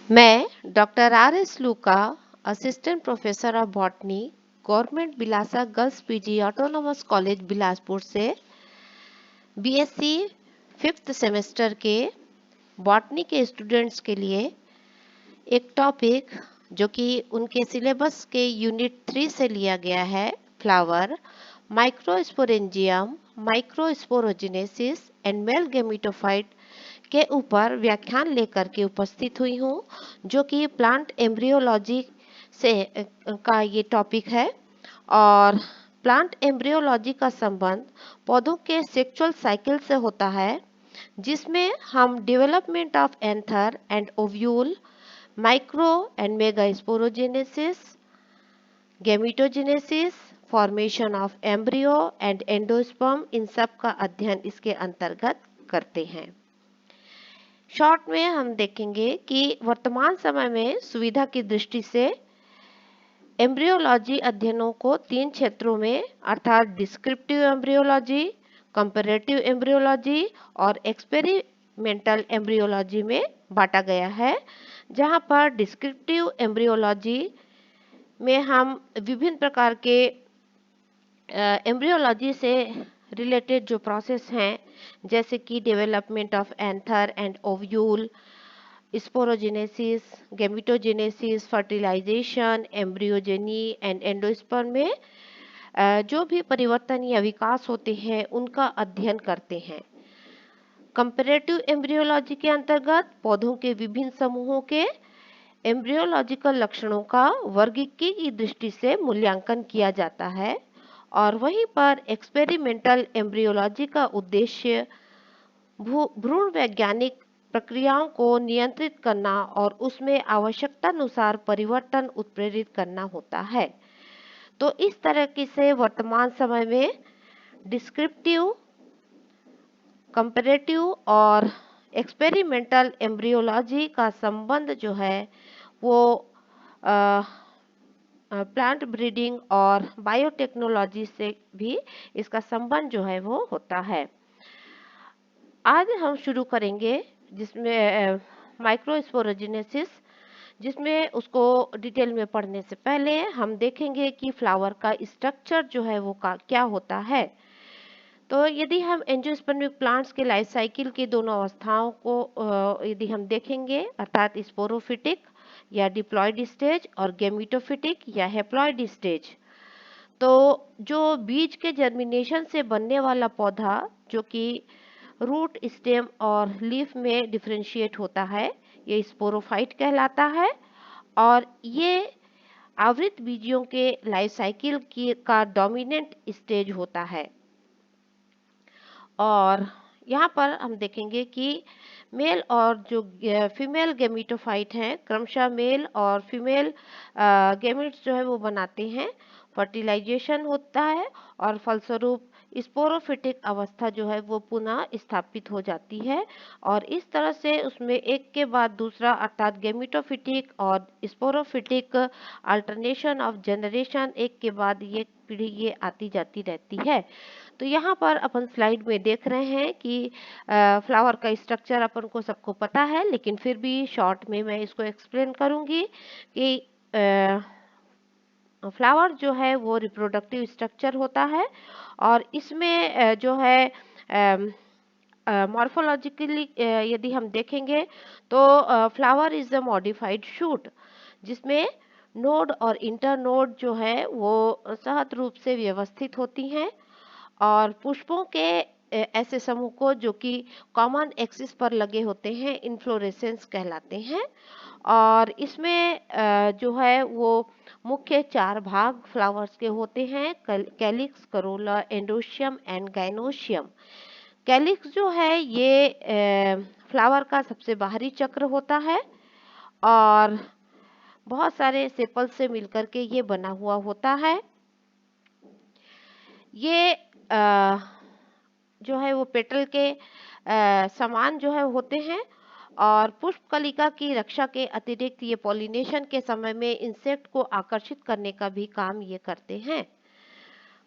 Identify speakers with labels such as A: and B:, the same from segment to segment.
A: मैं doctor R S Luka, assistant professor of botany, government Bilasa girls PG autonomous college Bilaspur से BSc 5th semester के botany के students के लिए एक टॉपिक जो कि उनके सिलेबस के यूनिट 3 से लिया गया है, flower, microsporangium, microsporogenesis and male gametophyte के ऊपर व्याख्यान लेकर के उपस्थित हुई हूँ, जो कि प्लांट एम्ब्रियोलॉजी से का ये टॉपिक है। और प्लांट एम्ब्रियोलॉजी का संबंध पौधों के सेक्सुअल साइकिल से होता है, जिसमें हम development of anther and ovule, micro and mega sporogenesis, gametogenesis, formation of embryo and endosperm, इन सब का अध्ययन इसके अंतर्गत करते हैं। शॉर्ट में हम देखेंगे कि वर्तमान समय में सुविधा की दृष्टि से एम्ब्रियोलॉजी अध्ययनों को 3 क्षेत्रों में अर्थात डिस्क्रिप्टिव एम्ब्रियोलॉजी, कंपैरेटिव एम्ब्रियोलॉजी और एक्सपेरिमेंटल एम्ब्रियोलॉजी में बांटा गया है, जहां पर डिस्क्रिप्टिव एम्ब्रियोलॉजी में हम विभिन्न प्रकार के एम्ब्रियोलॉजी से रिलेटेड जो प्रोसेस हैं, जैसे कि development of anther and ovule, sporogenesis, gametogenesis, fertilization, embryogeny and endosperm में जो भी परिवर्तन या विकास होते हैं उनका अध्ययन करते हैं। कंपैरेटिव एम्ब्रियोलॉजी के अंतर्गत पौधों के विभिन्न समूहों के एम्ब्रियोलॉजिकल लक्षणों का वर्गीकी की दृष्टि से मूल्यांकन किया जाता है, और वहीं पर एक्सपेरिमेंटल एम्ब्रियोलॉजी का उद्देश्य भ्रूण वैज्ञानिक प्रक्रियाओं को नियंत्रित करना और उसमें आवश्यकतानुसार परिवर्तन उत्प्रेरित करना होता है। तो इस तरह की से वर्तमान समय में डिस्क्रिप्टिव, कंपैरेटिव और एक्सपेरिमेंटल एम्ब्रियोलॉजी का संबंध जो है वो प्लांट ब्रीडिंग और बायोटेक्नोलॉजी से भी इसका संबंध जो है वो होता है। आज हम शुरू करेंगे जिसमें माइक्रोस्पोरोजेनेसिस, जिसमें उसको डिटेल में पढ़ने से पहले हम देखेंगे कि फ्लावर का स्ट्रक्चर जो है वो क्या होता है। तो यदि हम एंजियोस्पर्मिक प्लांट्स के लाइफ साइकिल की दोनों अवस्थाओं को यदि हम देखेंगे, अर्थात स्पोरोफिटिक या डिप्लॉयड स्टेज और गेमिटोफिटिक या हैप्लॉयड स्टेज, तो जो बीज के जर्मिनेशन से बनने वाला पौधा जो कि रूट, स्टेम और लीफ में डिफरेंशिएट होता है, ये स्पोरोफाइट कहलाता है। और ये आवृत बीजियों के लाइफ साइकिल की का डोमिनेंट स्टेज होता है। और यहाँ पर हम देखेंगे कि मेल और जो फीमेल गेमिटोफाइट हैं, क्रमशः मेल और फीमेल गेमिट्स जो है वो बनाते हैं, फर्टिलाइजेशन होता है और फलस्वरूप स्पोरोफिटिक अवस्था जो है वो पुनः स्थापित हो जाती है। और इस तरह से उसमें एक के बाद दूसरा अर्थात गेमिटोफिटिक और स्पोरोफिटिक अल्टरनेशन ऑफ जनरेशन, एक के बाद ये पीढ़ी ये आती जाती रहती है। तो यहाँ पर अपन स्लाइड में देख रहे हैं कि फ्लावर का स्ट्रक्चर अपन को सबको पता है, लेकिन फिर भी शॉर्ट में मैं इसको एक्सप्लेन करूँगी कि फ्लावर जो है वो रिप्रोडक्टिव स्ट्रक्चर होता है, और इसमें जो है मॉर्फोलॉजिकली यदि हम देखेंगे तो flower is a modified shoot, जिसमें नोड और इंटर नोड जो है वो सहज रूप से व्यवस्थित होती हैं, और पुष्पों के ऐसे समूह को जो कि कॉमन एक्सिस पर लगे होते हैं इन्फ्लोरेसेंस कहलाते हैं। और इसमें जो है वो मुख्य 4 भाग फ्लावर्स के होते हैं: calyx, Corolla, androecium and gynoecium. Calyx जो है ये फ्लावर का सबसे बाहरी चक्र होता है, और बहुत सारे सेपल से मिलकर के ये बना हुआ होता है। ये जो है वो पेटल के समान जो है होते हैं, और पुष्प कलिका की रक्षा के अतिरिक्त ये पॉलिनेशन के समय में इंसेक्ट को आकर्षित करने का भी काम ये करते हैं।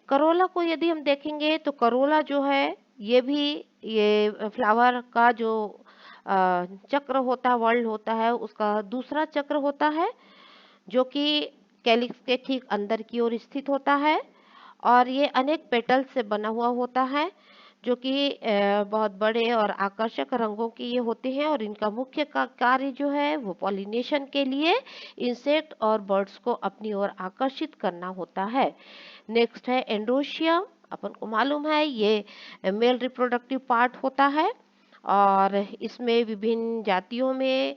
A: करोला को यदि हम देखेंगे तो करोला जो है ये भी ये फ्लावर का जो चक्र होता है, वर्ल्ड होता है, उसका दूसरा चक्र होता है जो कि कैलिक्स के ठीक अंदर की ओर स्थित होता है और ये अनेक पेटल्स से बना हुआ होता है जो कि बहुत बड़े और आकर्षक रंगों के ये होते हैं और इनका मुख्य कार्य जो है वो पॉलिनेशन के लिए इंसेक्ट और बर्ड्स को अपनी ओर आकर्षित करना होता है। नेक्स्ट है एंड्रोशियम। अपन को मालूम है ये मेल रिप्रोडक्टिव पार्ट होता है और इसमें विभिन्न जातियों में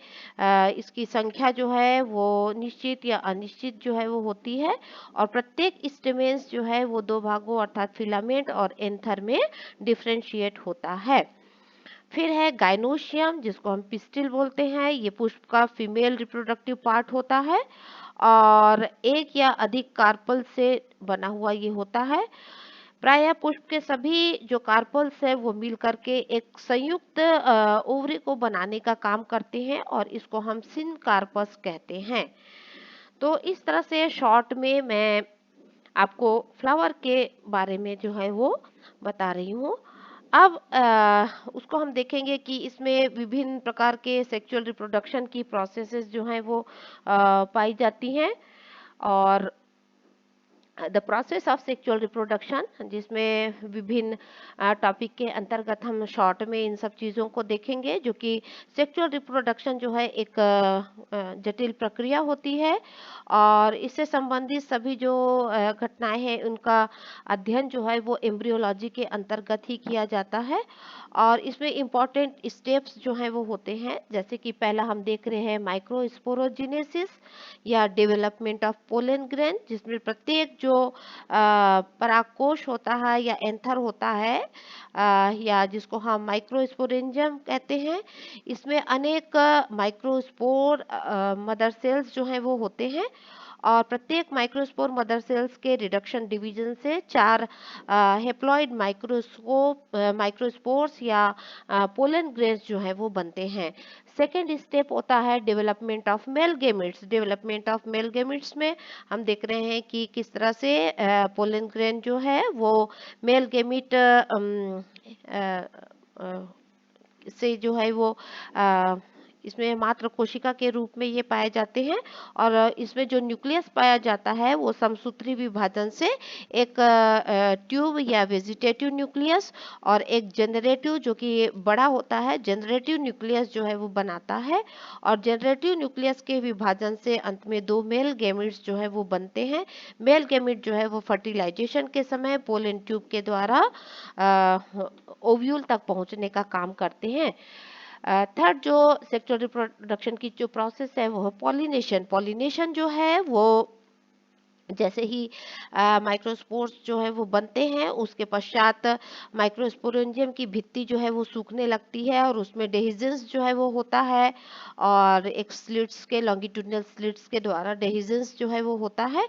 A: इसकी संख्या जो है वो निश्चित या अनिश्चित जो है वो होती है और प्रत्येक स्टेमेंस जो है वो दो भागों अर्थात फिलामेंट और एंथर में डिफरेंशिएट होता है। फिर है गाइनोशियम जिसको हम पिस्टिल बोलते हैं। ये पुष्प का फीमेल रिप्रोडक्टिव पार्ट होता है और एक या अधिक कार्पल से बना हुआ ये होता है। प्रायः पुष्प के सभी जो कार्पल्स है वो मिल करके एक संयुक्त ओवरी को बनाने का काम करते हैं और इसको हम सिनकार्पस कहते हैं। तो इस तरह से शॉर्ट में मैं आपको फ्लावर के बारे में जो है वो बता रही हूँ। अब उसको हम देखेंगे कि इसमें विभिन्न प्रकार के सेक्सुअल रिप्रोडक्शन की प्रोसेसेस जो हैं वो पाई जाती हैं और the process of sexual reproduction जिसमें विभिन्न टॉपिक के अंतर्गत हम शॉर्ट में इन सब चीज़ों को देखेंगे जो कि सेक्सुअल रिप्रोडक्शन जो है एक जटिल प्रक्रिया होती है और इससे संबंधित सभी जो घटनाएं हैं उनका अध्ययन जो है वो एम्ब्रियोलॉजी के अंतर्गत ही किया जाता है और इसमें इम्पॉर्टेंट स्टेप्स जो हैं वो होते हैं जैसे कि पहला हम देख रहे हैं माइक्रोस्पोरोजिनेसिस या डेवलपमेंट ऑफ पोलन ग्रेन जिसमें प्रत्येक जो परागकोश होता है या एंथर होता है या जिसको हम माइक्रोस्पोरेंजियम कहते हैं इसमें अनेक माइक्रोस्पोर मदर सेल्स जो हैं वो होते हैं और प्रत्येक माइक्रोस्पोर मदर सेल्स के रिडक्शन डिवीजन से 4 हेप्लॉइड माइक्रोस्पोर्स या पोलन ग्रेन्स जो है वो बनते हैं। सेकेंड स्टेप होता है development of male gametes. Development of male gametes में हम देख रहे हैं कि किस तरह से पोलन ग्रेन जो है वो मेल गेमिट से जो है वो इसमें मात्र कोशिका के रूप में ये पाए जाते हैं और इसमें जो न्यूक्लियस पाया जाता है वो समसूत्री विभाजन से एक ट्यूब या वेजिटेटिव न्यूक्लियस और एक जनरेटिव जो कि बड़ा होता है जनरेटिव न्यूक्लियस जो है वो बनाता है और जनरेटिव न्यूक्लियस के विभाजन से अंत में 2 मेल गैमेट्स जो है वो बनते हैं। मेल गैमेट जो है वो फर्टिलाइजेशन के समय पोलन ट्यूब के द्वारा ओव्यूल तक पहुंचने का काम करते हैं। थर्ड जो सेक्सुअल रिप्रोडक्शन की जो प्रोसेस है वो पॉलिनेशन। पॉलिनेशन जो है वो जैसे ही माइक्रोस्पोर्स जो है वो बनते हैं उसके पश्चात माइक्रोस्पोरेंजियम की भित्ति जो है वो सूखने लगती है और उसमें डेहिजेंस जो है वो होता है और एक स्लिट्स के लॉन्गिट्यूडनल स्लिट्स के द्वारा डेहिजेंस जो है वो होता है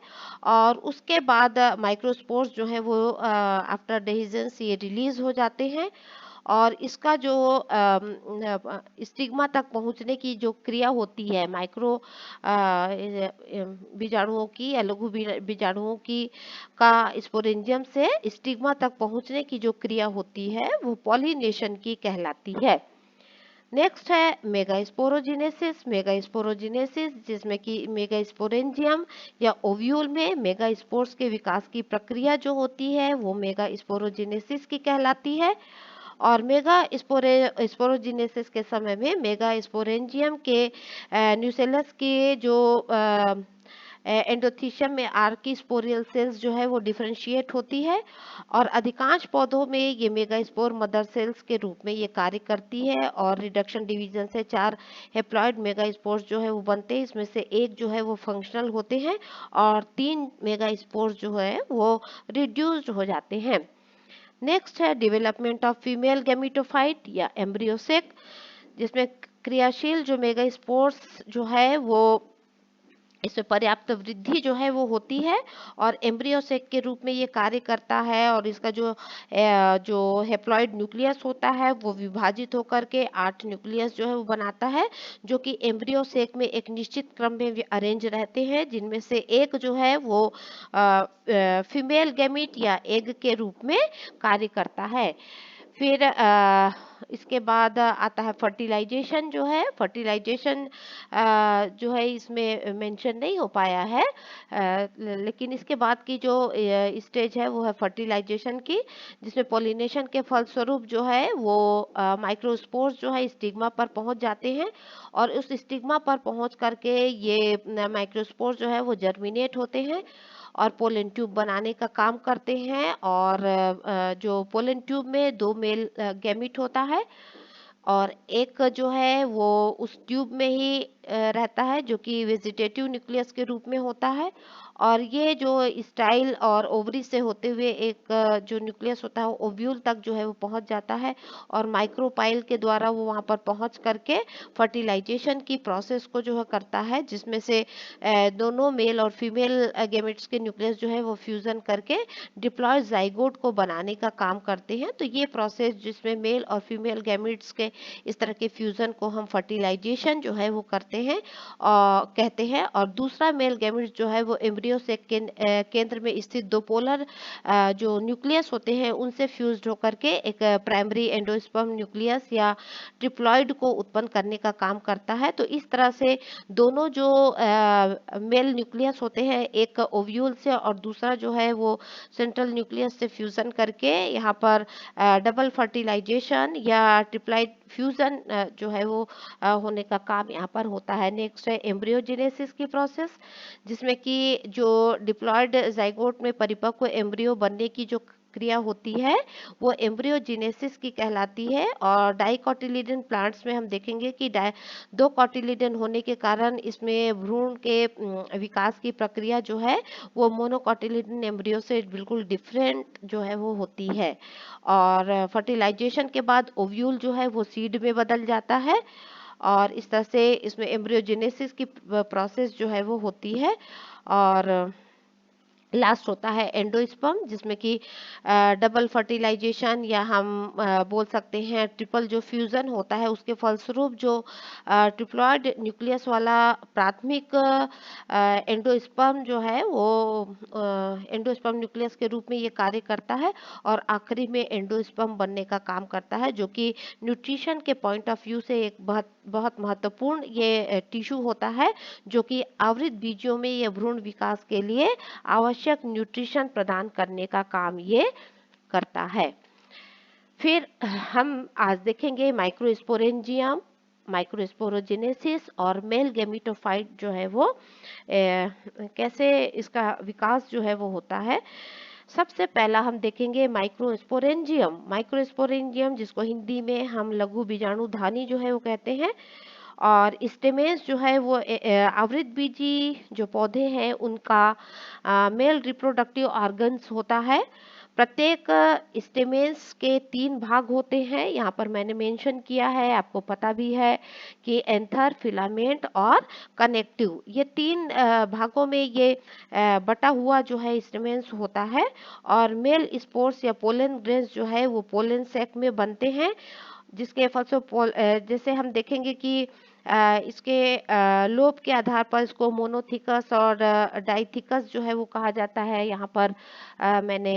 A: और उसके बाद माइक्रोस्पोर्स जो है वो आफ्टर डेहिजेंस ये रिलीज हो जाते हैं और इसका जो स्टिग्मा तक पहुंचने की जो क्रिया होती है माइक्रो बीजाणुओं की या लघु बीजाणुओं की का स्पोरेंजियम से स्टिग्मा तक पहुंचने की जो क्रिया होती है वो पॉलिनेशन की कहलाती है। नेक्स्ट है मेगास्पोरोजिनेसिस। मेगास्पोरोजिनेसिस जिसमें कि मेगास्पोरेंजियम या ओव्यूल में मेगास्पोर्स के विकास की प्रक्रिया जो होती है वो मेगास्पोरोजिनेसिस की कहलाती है और मेगा स्पोरोजिनेसिस के समय में मेगा स्पोरेंजियम के न्यूसेलस के जो एंडोथीशियम में आर्की स्पोरियल सेल्स जो है वो डिफरेंशिएट होती है और अधिकांश पौधों में ये मेगा स्पोर मदर सेल्स के रूप में ये कार्य करती है और रिडक्शन डिवीजन से 4 हेप्लॉइड मेगा स्पोर्स जो है वो बनते हैं। इसमें से एक जो है वो फंक्शनल होते हैं और 3 मेगा स्पोर्स जो है वो रिड्यूस्ड हो जाते हैं। नेक्स्ट है डेवलपमेंट ऑफ फीमेल गैमेटोफाइट या एम्ब्रियोसेक जिसमें क्रियाशील जो मेगास्पोर्स जो है वो इसमें पर्याप्त वृद्धि जो है वो होती है और एम्ब्रियोसेक के रूप में ये कार्य करता है और इसका जो हेप्लॉइड न्यूक्लियस होता है वो विभाजित होकर के 8 न्यूक्लियस जो है वो बनाता है जो कि एम्ब्रियोसेक में एक निश्चित क्रम में अरेंज रहते हैं जिनमें से एक जो है वो फीमेल गैमीट या एग के रूप में कार्य करता है। फिर इसके बाद आता है फर्टिलाइजेशन। जो है फर्टिलाइजेशन जो है इसमें मेंशन नहीं हो पाया है, लेकिन इसके बाद की जो स्टेज है वो है फर्टिलाइजेशन की, जिसमें पोलिनेशन के फलस्वरूप जो है वो माइक्रोस्पोर्स जो है स्टिग्मा पर पहुंच जाते हैं, और उस स्टिग्मा पर पहुंच करके ये माइक्रोस्पोर्स जो है वो जर्मिनेट होते हैं और पोलन ट्यूब बनाने का काम करते हैं। और जो पोलन ट्यूब में दो मेल गैमीट होता है, और एक जो है वो उस ट्यूब में ही रहता है, जो कि वेजिटेटिव न्यूक्लियस के रूप में होता है। और ये जो स्टाइल और ओवरी से होते हुए एक जो न्यूक्लियस होता है वो ओव्यूल तक जो है वो पहुंच जाता है, और माइक्रोपाइल के द्वारा वो वहां पर पहुंच करके फर्टिलाइजेशन की प्रोसेस को जो है करता है, जिसमें से दोनों मेल और फीमेल गेमेट्स के न्यूक्लियस जो है वो फ्यूजन करके डिप्लॉयड जाइगोट को बनाने का काम करते हैं। तो ये प्रोसेस जिसमें मेल और फीमेल गैमेट्स के इस तरह के फ्यूजन को हम फर्टिलाइजेशन जो है वो करते हैं और कहते हैं। और दूसरा मेल गैमेट्स जो है वो एम्ब्रियो से केंद्र में स्थित दो पोलर जो न्यूक्लियस होते हैं उनसे फ्यूज्ड होकर के एक प्राइमरी एंडोस्पर्म न्यूक्लियस या ट्रिप्लॉइड को उत्पन्न करने का काम करता है। तो इस तरह से दोनों जो मेल न्यूक्लियस होते हैं, एक ओव्यूल से और दूसरा जो है वो सेंट्रल न्यूक्लियस से फ्यूजन करके यहाँ पर डबल फर्टिलाइजेशन या ट्रिप्लाइड फ्यूजन जो है वो होने का काम यहाँ पर होता है। नेक्स्ट है एम्ब्रियोजेनेसिस की प्रोसेस, जिसमें कि जो डिप्लॉयड जाइगोट में परिपक्व एम्ब्रियो बनने की जो क्रिया होती है वो एम्ब्रियोजेनेसिस की कहलाती है। और डाइकोटिलिडन प्लांट्स में हम देखेंगे कि दो कोटिलिडन होने के कारण इसमें भ्रूण के विकास की प्रक्रिया जो है वो मोनोकोटिलिडन एम्ब्रियो से बिल्कुल डिफरेंट जो है वो होती है। और फर्टिलाइजेशन के बाद ओव्यूल जो है वो सीड में बदल जाता है, और इस तरह से इसमें एम्ब्रियोजेनेसिस की प्रोसेस जो है वो होती है। और लास्ट होता है एंडोस्पर्म, जिसमें कि डबल फर्टिलाइजेशन या हम बोल सकते हैं ट्रिपल जो फ्यूजन होता है उसके फलस्वरूप जो ट्रिप्लॉइड न्यूक्लियस वाला प्राथमिक एंडोस्पर्म जो है वो एंडोस्पर्म न्यूक्लियस के रूप में ये कार्य करता है, और आखिरी में एंडोस्पर्म बनने का काम करता है, जो कि न्यूट्रिशन के पॉइंट ऑफ व्यू से एक बहुत बहुत महत्वपूर्ण ये टिश्यू होता है, जो कि आवृत बीजों में ये भ्रूण विकास के लिए आवश्यक न्यूट्रिशन प्रदान करने का काम ये करता है। फिर हम आज देखेंगे माइक्रोस्पोरेंजियम, माइक्रोस्पोरोजेनेसिस और मेल गैमेटोफाइट जो है वो कैसे इसका विकास जो है वो होता है। सबसे पहला हम देखेंगे माइक्रोस्पोरेंजियम। माइक्रोस्पोरेंजियम जिसको हिंदी में हम लघु बीजाणुधानी जो है वो कहते हैं। और स्टेमेंस जो है वो आवृतबीजी जो पौधे हैं उनका मेल रिप्रोडक्टिव ऑर्गन्स होता है। प्रत्येक स्टेमेंस के तीन भाग होते हैं, यहाँ पर मैंने मेंशन किया है, आपको पता भी है कि एंथर, फिलामेंट और कनेक्टिव, ये तीन भागों में ये बटा हुआ जो है स्टेमेंस होता है। और मेल स्पोर्स या पोलन ग्रेन्स जो है वो पोलन सैक में बनते हैं, जिसके फलस्वरूप जैसे हम देखेंगे कि इसके लोब के आधार पर इसको मोनोथिकस और डाइथिकस जो है वो कहा जाता है। यहाँ पर मैंने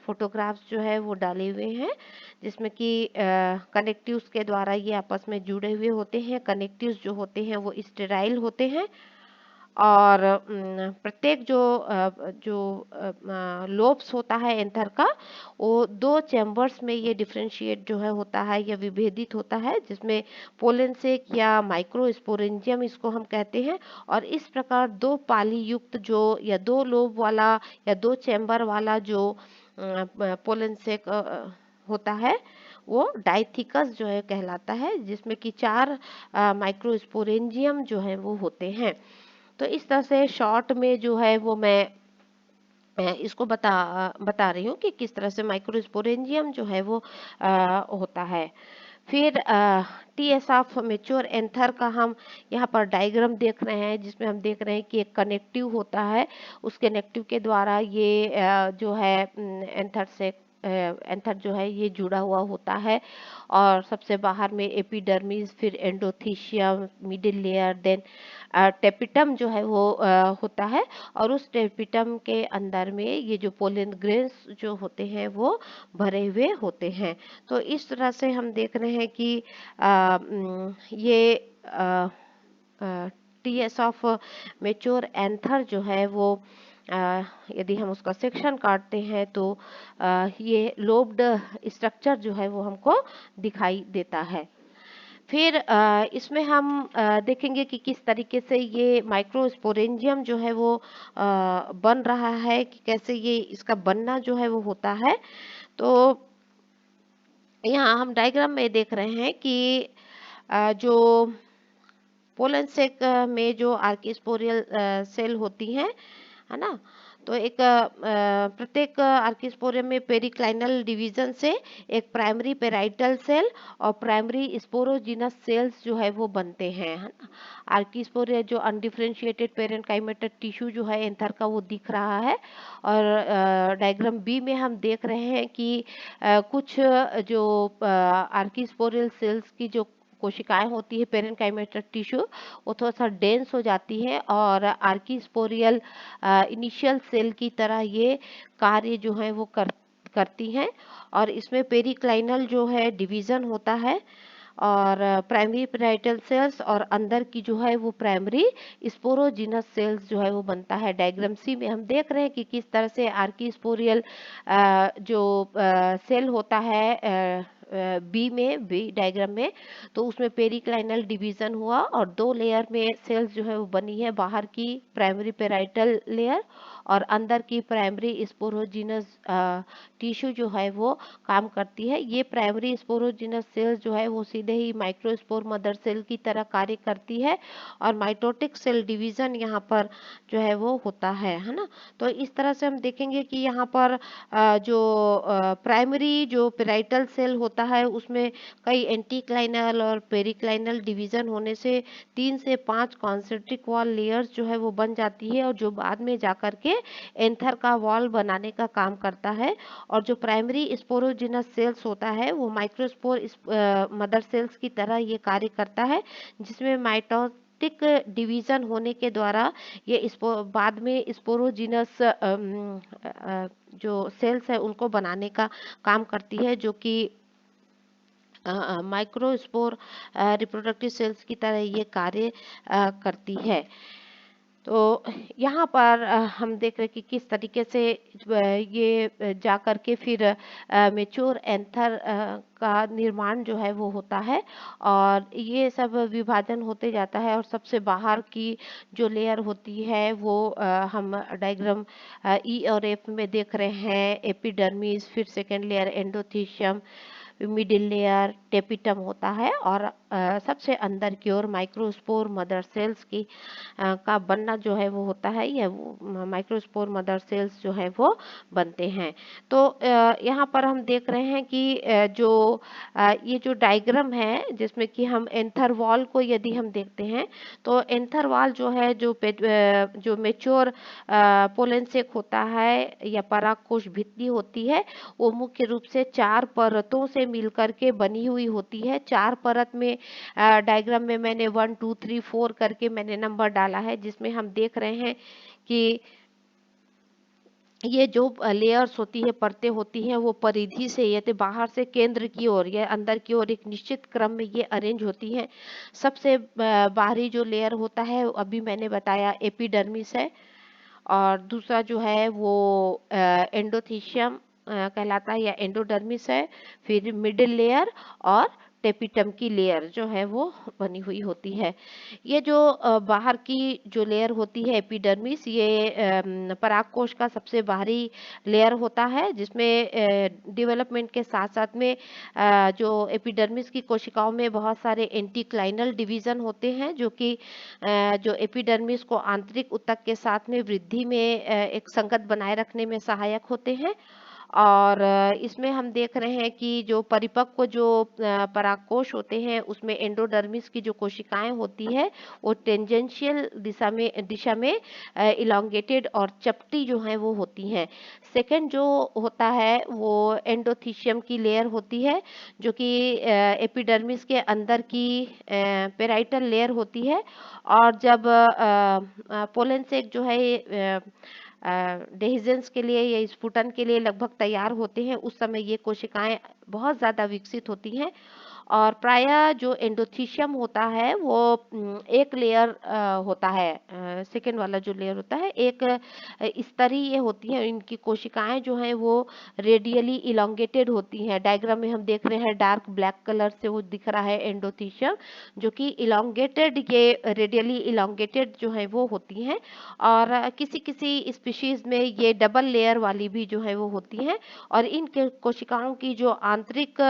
A: फोटोग्राफ्स जो है वो डाले हुए हैं, जिसमें कि कनेक्टिव्स के द्वारा ये आपस में जुड़े हुए होते हैं। कनेक्टिव्स जो होते हैं वो स्टेराइल होते हैं, और प्रत्येक जो लोब्स होता है एंथर का, वो दो चैम्बर्स में ये डिफरेंशिएट जो है होता है या विभेदित होता है, जिसमें पोलेंसेक या माइक्रोस्पोरेंजियम इसको हम कहते हैं। और इस प्रकार दो पाली युक्त जो या दो लोब वाला या दो चैम्बर वाला जो पोलेंसेक होता है वो डाइथिकस जो है कहलाता है, जिसमें कि चार माइक्रोस्पोरेंजियम जो है वो होते हैं। तो इस तरह से शॉर्ट में जो है वो मैं इसको बता रही हूँ कि किस तरह से माइक्रोस्पोरेंजियम जो है वो होता है। फिर टीएस ऑफ मेच्योर एंथर का हम यहाँ पर डायग्राम देख रहे हैं, जिसमें हम देख रहे हैं कि एक कनेक्टिव होता है, उस कनेक्टिव के द्वारा ये जो है एंथर से एंथर जो है ये जुड़ा हुआ होता है। और सबसे बाहर में एपिडर्मिस, फिर endothecium, middle layer, then tapetum जो है वो होता है। और उस टेपिटम के अंदर में ये जो पोलन ग्रेन्स जो होते हैं वो भरे हुए होते हैं। तो इस तरह से हम देख रहे हैं कि ये टीएस ऑफ मेच्योर एंथर जो है वो यदि हम उसका सेक्शन काटते हैं तो ये लोब्ड स्ट्रक्चर जो है वो हमको दिखाई देता है। फिर इसमें हम देखेंगे कि किस तरीके से ये माइक्रोस्पोरेंजियम जो है वो बन रहा है, कि कैसे ये इसका बनना जो है वो होता है। तो यहाँ हम डायग्राम में देख रहे हैं कि जो पोलन सेक में जो आर्किस्पोरियल सेल होती हैं, है ना, तो एक प्रत्येक आर्किस्पोरियम में पेरिक्लाइनल डिवीजन से एक प्राइमरी पेराइटल सेल और प्राइमरी स्पोरोजिनस सेल्स जो है वो बनते हैं, है ना। आर्किस्पोरिया जो अनडिफरेंशिएटेड पेरेन्काइमेटर टिश्यू जो है एंथर का वो दिख रहा है। और डायग्राम बी में हम देख रहे हैं कि कुछ जो आर्किस्पोरियल सेल्स की जो कोशिकाएं होती है पेरेन्काइमेटर टिश्यू, वो थोड़ा सा डेंस हो जाती है और आर्किस्पोरियल इनिशियल सेल की तरह ये कार्य जो है वो करती हैं। और इसमें पेरिक्लाइनल जो है डिवीजन होता है और प्राइमरी पेराइटल सेल्स और अंदर की जो है वो प्राइमरी स्पोरोजिनस सेल्स जो है वो बनता है। डायग्राम सी में हम देख रहे हैं कि किस तरह से आर्किस्पोरियल जो सेल होता है बी डायग्राम में, तो उसमें पेरिक्लाइनल डिवीजन हुआ और 2 लेयर में सेल्स जो है वो बनी है। बाहर की प्राइमरी पेराइटल लेयर और अंदर की प्राइमरी स्पोरोजिनस टिश्यू जो है वो काम करती है। ये प्राइमरी स्पोरोजिनस सेल्स जो है वो सीधे ही माइक्रोस्पोर मदर सेल की तरह कार्य करती है और माइटोटिक सेल डिवीजन यहाँ पर जो है वो होता है ना। तो इस तरह से हम देखेंगे कि यहाँ पर जो प्राइमरी जो पेराइटल सेल होता है उसमें कई एंटीक्लाइनल और पेरिक्लाइनल डिवीजन होने से 3 से 5 कॉन्सेंट्रिक वॉल लेयर्स जो है वो बन जाती है और जो बाद में जाकर के एंथर का वॉल बनाने का काम करता है। और जो प्राइमरी स्पोरोजिनस सेल्स होता है वो माइक्रोस्पोर मदर सेल्स की तरह ये कार्य करता है, जिसमें माइटोटिक डिवीजन होने के द्वारा ये बाद में स्पोरोजिनस जो सेल्स है उनको बनाने का काम करती है, जो कि माइक्रोस्पोर रिप्रोडक्टिव सेल्स की तरह ये कार्य करती है। तो यहाँ पर हम देख रहे हैं कि किस तरीके से ये जा कर के फिर मेच्योर एंथर का निर्माण जो है वो होता है और ये सब विभाजन होते जाता है। और सबसे बाहर की जो लेयर होती है वो हम डायग्राम ई और एफ में देख रहे हैं, एपिडर्मिस, फिर second layer endothecium, middle layer tapetum होता है और सबसे अंदर की ओर माइक्रोस्पोर मदर सेल्स की का बनना जो है वो होता है, या माइक्रोस्पोर मदर सेल्स जो है वो बनते हैं। तो यहाँ पर हम देख रहे हैं कि जो ये जो डायग्राम है जिसमें कि हम एंथर वॉल को यदि हम देखते हैं तो एंथर वॉल जो है जो मेच्योर पोलन सेक होता है या परागकोश भित्ति होती है, वो मुख्य रूप से 4 परतों से मिलकर के बनी हुई होती है। 4 परत में डायग्राम में मैंने 1 2 3 4 करके मैंने नंबर डाला है, जिसमें हम देख रहे हैं कि ये जो लेयर्स होती है, परतें होती हैं, वो परिधि से या तो बाहर से केंद्र की ओर या अंदर की ओर एक निश्चित क्रम में ये अरेंज होती हैं। सबसे बाहरी जो लेयर होता है अभी मैंने बताया एपिडर्मिस है और दूसरा जो है वो एंडोथीशियम कहलाता है या एंडोडर्मिस है। फिर मिडिल लेयर और टेपिटम की लेयर जो है वो बनी हुई होती है। ये जो बाहर की जो लेयर होती है एपिडर्मिस, ये परागकोश का सबसे बाहरी लेयर होता है, जिसमें डेवलपमेंट के साथ साथ में जो एपिडर्मिस की कोशिकाओं में बहुत सारे एंटीक्लाइनल डिवीजन होते हैं, जो कि जो एपिडर्मिस को आंतरिक ऊतक के साथ में वृद्धि में एक संगत बनाए रखने में सहायक होते हैं। और इसमें हम देख रहे हैं कि जो परिपक्व जो परागकोश होते हैं उसमें एंडोडर्मिस की जो कोशिकाएं होती है वो टेंजेंशियल दिशा में इलोंगेटेड और चपटी जो है वो होती हैं। सेकंड जो होता है वो एंडोथीशियम की लेयर होती है जो कि एपिडर्मिस के अंदर की पेराइटल लेयर होती है। और जब पोलन सेक जो है डेहिजेंस के लिए या स्फुटन के लिए लगभग तैयार होते हैं उस समय ये कोशिकाएं बहुत ज़्यादा विकसित होती हैं। और प्रायः जो एंडोथीशियम होता है वो एक लेयर होता है, सेकेंड वाला जो लेयर होता है एक स्तरीय होती है। इनकी कोशिकाएं जो हैं वो रेडियली इलोंगेटेड होती हैं। डायग्राम में हम देख रहे हैं डार्क ब्लैक कलर से वो दिख रहा है एंडोथीशियम जो कि इलोंगेटेड, ये रेडियली इलोंगेटेड जो है वो होती हैं। और किसी किसी स्पीशीज में ये डबल लेयर वाली भी जो है वो होती हैं। और इन कोशिकाओं की जो आंतरिक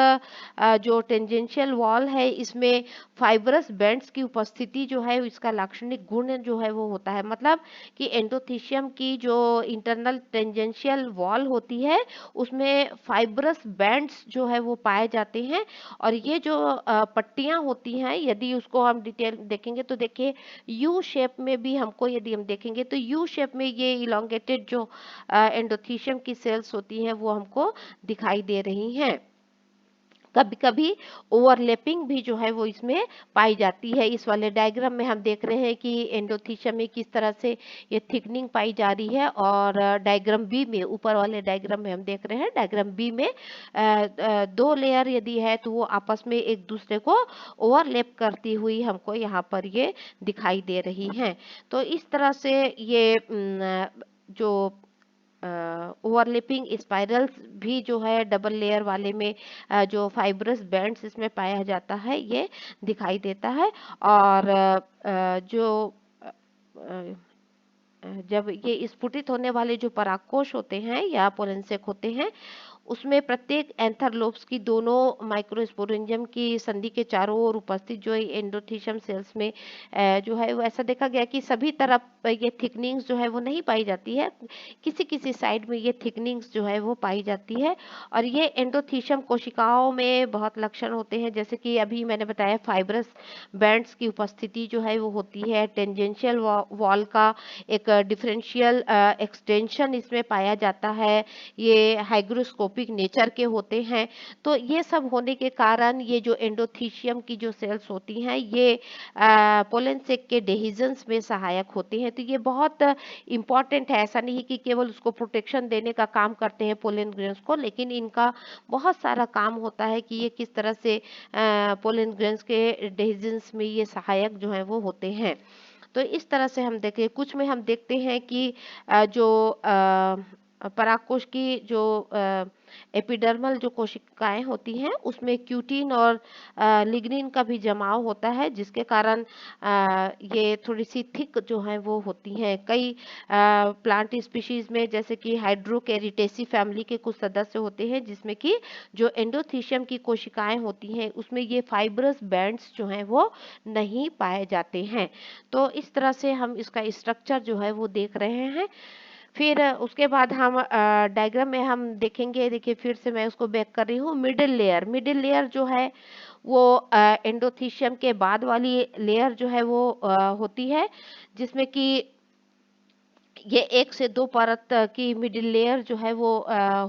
A: जो टेंजेंशियल वॉल है इसमें फाइब्रस बैंड्स की उपस्थिति जो है इसका लाक्षणिक गुण जो है वो होता है। मतलब कि एंडोथीशियम की जो इंटरनल टेंजेंशियल वॉल होती है उसमें फाइब्रस बैंड्स जो है वो पाए जाते हैं। और ये जो पट्टियां होती हैं यदि उसको हम डिटेल देखेंगे तो देखिए यू शेप में भी हमको, यदि हम देखेंगे तो यू शेप में ये इलोंगेटेड जो एंडोथीशियम की सेल्स होती हैं वो हमको दिखाई दे रही हैं। कभी कभी ओवरलैपिंग भी जो है वो इसमें पाई जाती है। इस वाले डायग्राम में हम देख रहे हैं कि एंडोथीशियम में किस तरह से ये थिकनिंग पाई जा रही है। और डायग्राम बी में, ऊपर वाले डायग्राम में हम देख रहे हैं डायग्राम बी में दो लेयर यदि है तो वो आपस में एक दूसरे को ओवरलैप करती हुई हमको यहाँ पर ये दिखाई दे रही हैं। तो इस तरह से ये जो ओवरलैपिंग स्पाइरल्स भी जो है डबल लेयर वाले में जो फाइब्रस बैंड्स इसमें पाया जाता है ये दिखाई देता है। और जो अ, जब ये स्फुटित होने वाले जो परागकोश होते हैं या पोलेंसेक होते हैं उसमें प्रत्येक एंथर की दोनों माइक्रोस्पोरेंजियम की संधि के चारों ओर उपस्थित जो एंडोथीशियम सेल्स में जो है वो ऐसा देखा गया कि सभी तरफ ये थिकनिंग्स जो है वो नहीं पाई जाती है, किसी किसी साइड में ये थिकनिंग्स जो है वो पाई जाती है। और ये एंडोथीशियम कोशिकाओं में बहुत लक्षण होते हैं, जैसे कि अभी मैंने बताया फाइब्रस बैंड्स की उपस्थिति जो है वो होती है। टेंजेंशियल वॉल का एक डिफरेंशियल एक्सटेंशन इसमें पाया जाता है। ये हाइग्रोस्कोपिक नेचर के होते हैं। तो ये सब होने के कारण ये जो एंडोथीशियम की जो सेल्स होती हैं ये पोलन सेक के डेहिजन्स में सहायक होती हैं। तो ये बहुत इम्पॉर्टेंट है। ऐसा नहीं कि केवल उसको प्रोटेक्शन देने का काम करते हैं पोलन ग्रेन्स को, लेकिन इनका बहुत सारा काम होता है कि ये किस तरह से पोलन ग्रेन्स के डेहिजन्स में ये सहायक जो है वो होते हैं। तो इस तरह से हम देखें, कुछ में हम देखते हैं कि जो परागकोश की जो एपिडर्मल जो कोशिकाएं होती हैं उसमें क्यूटिन और लिग्निन का भी जमाव होता है जिसके कारण ये थोड़ी सी थिक जो है वो होती हैं। कई प्लांट स्पीशीज में जैसे कि हाइड्रोकैरिटेसी फैमिली के कुछ सदस्य होते हैं जिसमें कि जो एंडोथीशियम की कोशिकाएं होती हैं उसमें ये फाइब्रस बैंड्स जो हैं वो नहीं पाए जाते हैं। तो इस तरह से हम इसका स्ट्रक्चर जो है वो देख रहे हैं। फिर उसके बाद हम डायग्राम में हम देखेंगे, देखिए फिर से मैं उसको बैक कर रही हूँ। मिडिल लेयर, मिडिल लेयर जो है वो एंडोथीशियम के बाद वाली लेयर जो है वो होती है जिसमें कि ये एक से दो परत की मिडिल लेयर जो है वो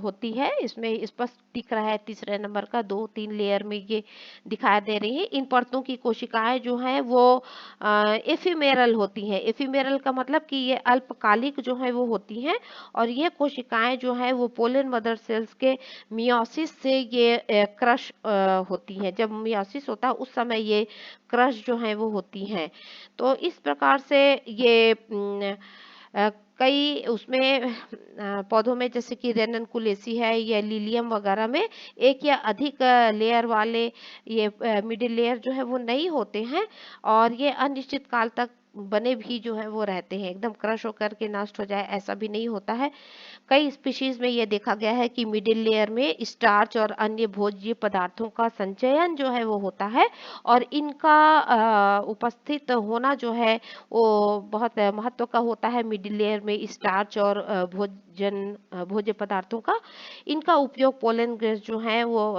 A: होती है। इसमें स्पष्ट दिख रहा है तीसरे नंबर का, दो तीन लेयर में ये दिखाई दे रही है। इन परतों की कोशिकाएं जो हैं वो एफिमेरल होती हैं। एफिमेरल का मतलब कि ये अल्पकालिक जो है वो होती हैं। और ये कोशिकाएं जो है वो पोलन मदर सेल्स के मियोसिस से ये क्रश होती हैं। जब मियोसिस होता है उस समय ये क्रश जो है वो होती हैं। तो इस प्रकार से ये कई उसमें पौधों में जैसे कि रेननकुलेसी है या लिलियम वगैरह में एक या अधिक लेयर वाले ये मिडिल लेयर जो है वो नहीं होते हैं। और ये अनिश्चित काल तक बने भी जो है वो रहते हैं, एकदम क्रश होकर के नष्ट हो जाए ऐसा भी नहीं होता है। कई स्पीशीज में ये देखा गया है कि मिडिल लेयर में स्टार्च और अन्य भोज्य पदार्थों का संचयन जो है वो होता है, और इनका उपस्थित होना जो है वो बहुत महत्व का होता है। मिडिल लेयर में स्टार्च और भोज्य पदार्थों का, इनका उपयोग पोलन ग्रेन जो है वो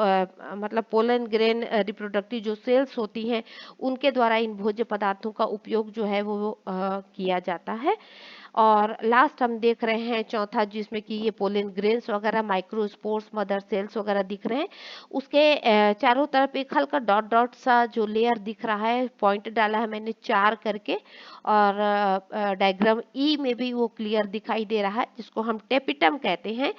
A: मतलब पोलन ग्रेन रिप्रोडक्टिव जो सेल्स होती हैं उनके द्वारा इन भोज्य पदार्थों का उपयोग जो है वो किया जाता है। और लास्ट हम देख रहे हैं चौथा, जिसमें कि ये पोलन ग्रेन्स वगैरह माइक्रोस्पोर्स मदर सेल्स वगैरह दिख रहे हैं। उसके चारों तरफ एक हल्का डॉट डॉट सा जो लेयर दिख रहा है, पॉइंट डाला है मैंने 4 करके, और डायग्राम ई में भी वो क्लियर दिखाई दे रहा है, जिसको हम टेपिटम कहते हैं।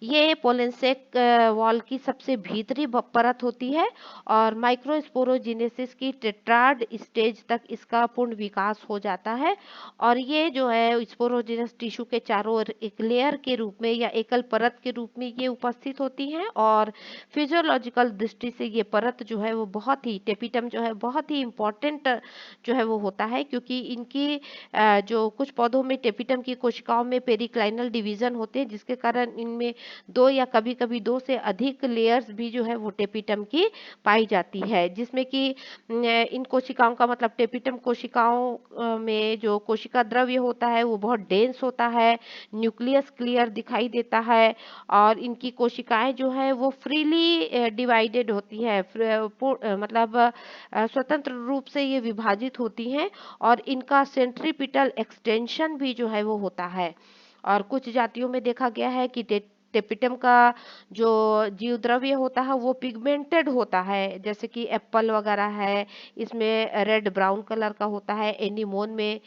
A: ये पोलेंसेक वॉल की सबसे भीतरी परत होती है, और माइक्रोस्पोरोजेनेसिस की टेट्राड स्टेज तक इसका पूर्ण विकास हो जाता है। और ये जो है स्पोरोजेनस टिश्यू के चारों ओर एक लेयर के रूप में या एकल परत के रूप में ये उपस्थित होती हैं। और फिजियोलॉजिकल दृष्टि से ये परत जो है वो बहुत ही, टेपिटम जो है बहुत ही इम्पोर्टेंट जो है वो होता है, क्योंकि इनकी जो कुछ पौधों में टेपिटम की कोशिकाओं में पेरिक्लाइनल डिवीजन होते हैं, जिसके कारण इनमें 2 या कभी कभी 2 से अधिक लेयर्स भी जो है वो टेपिटम की पाई जाती है, जिसमें कि इन कोशिकाओं का मतलब टेपिटम कोशिकाओं में जो कोशिका द्रव्य होता है वो बहुत डेंस होता है, न्यूक्लियस क्लियर दिखाई देता है, और इनकी कोशिकाएं जो है वो फ्रीली डिवाइडेड होती है, मतलब स्वतंत्र रूप से ये विभाजित होती हैं, और इनका सेंट्रीपिटल एक्सटेंशन भी जो है वो होता है। और कुछ जातियों में देखा गया है कि टेपिटम का जो जीव द्रव्य होता है वो पिगमेंटेड होता है, जैसे कि एप्पल वगैरह है, इसमें रेड ब्राउन कलर का होता है। एनीमोन में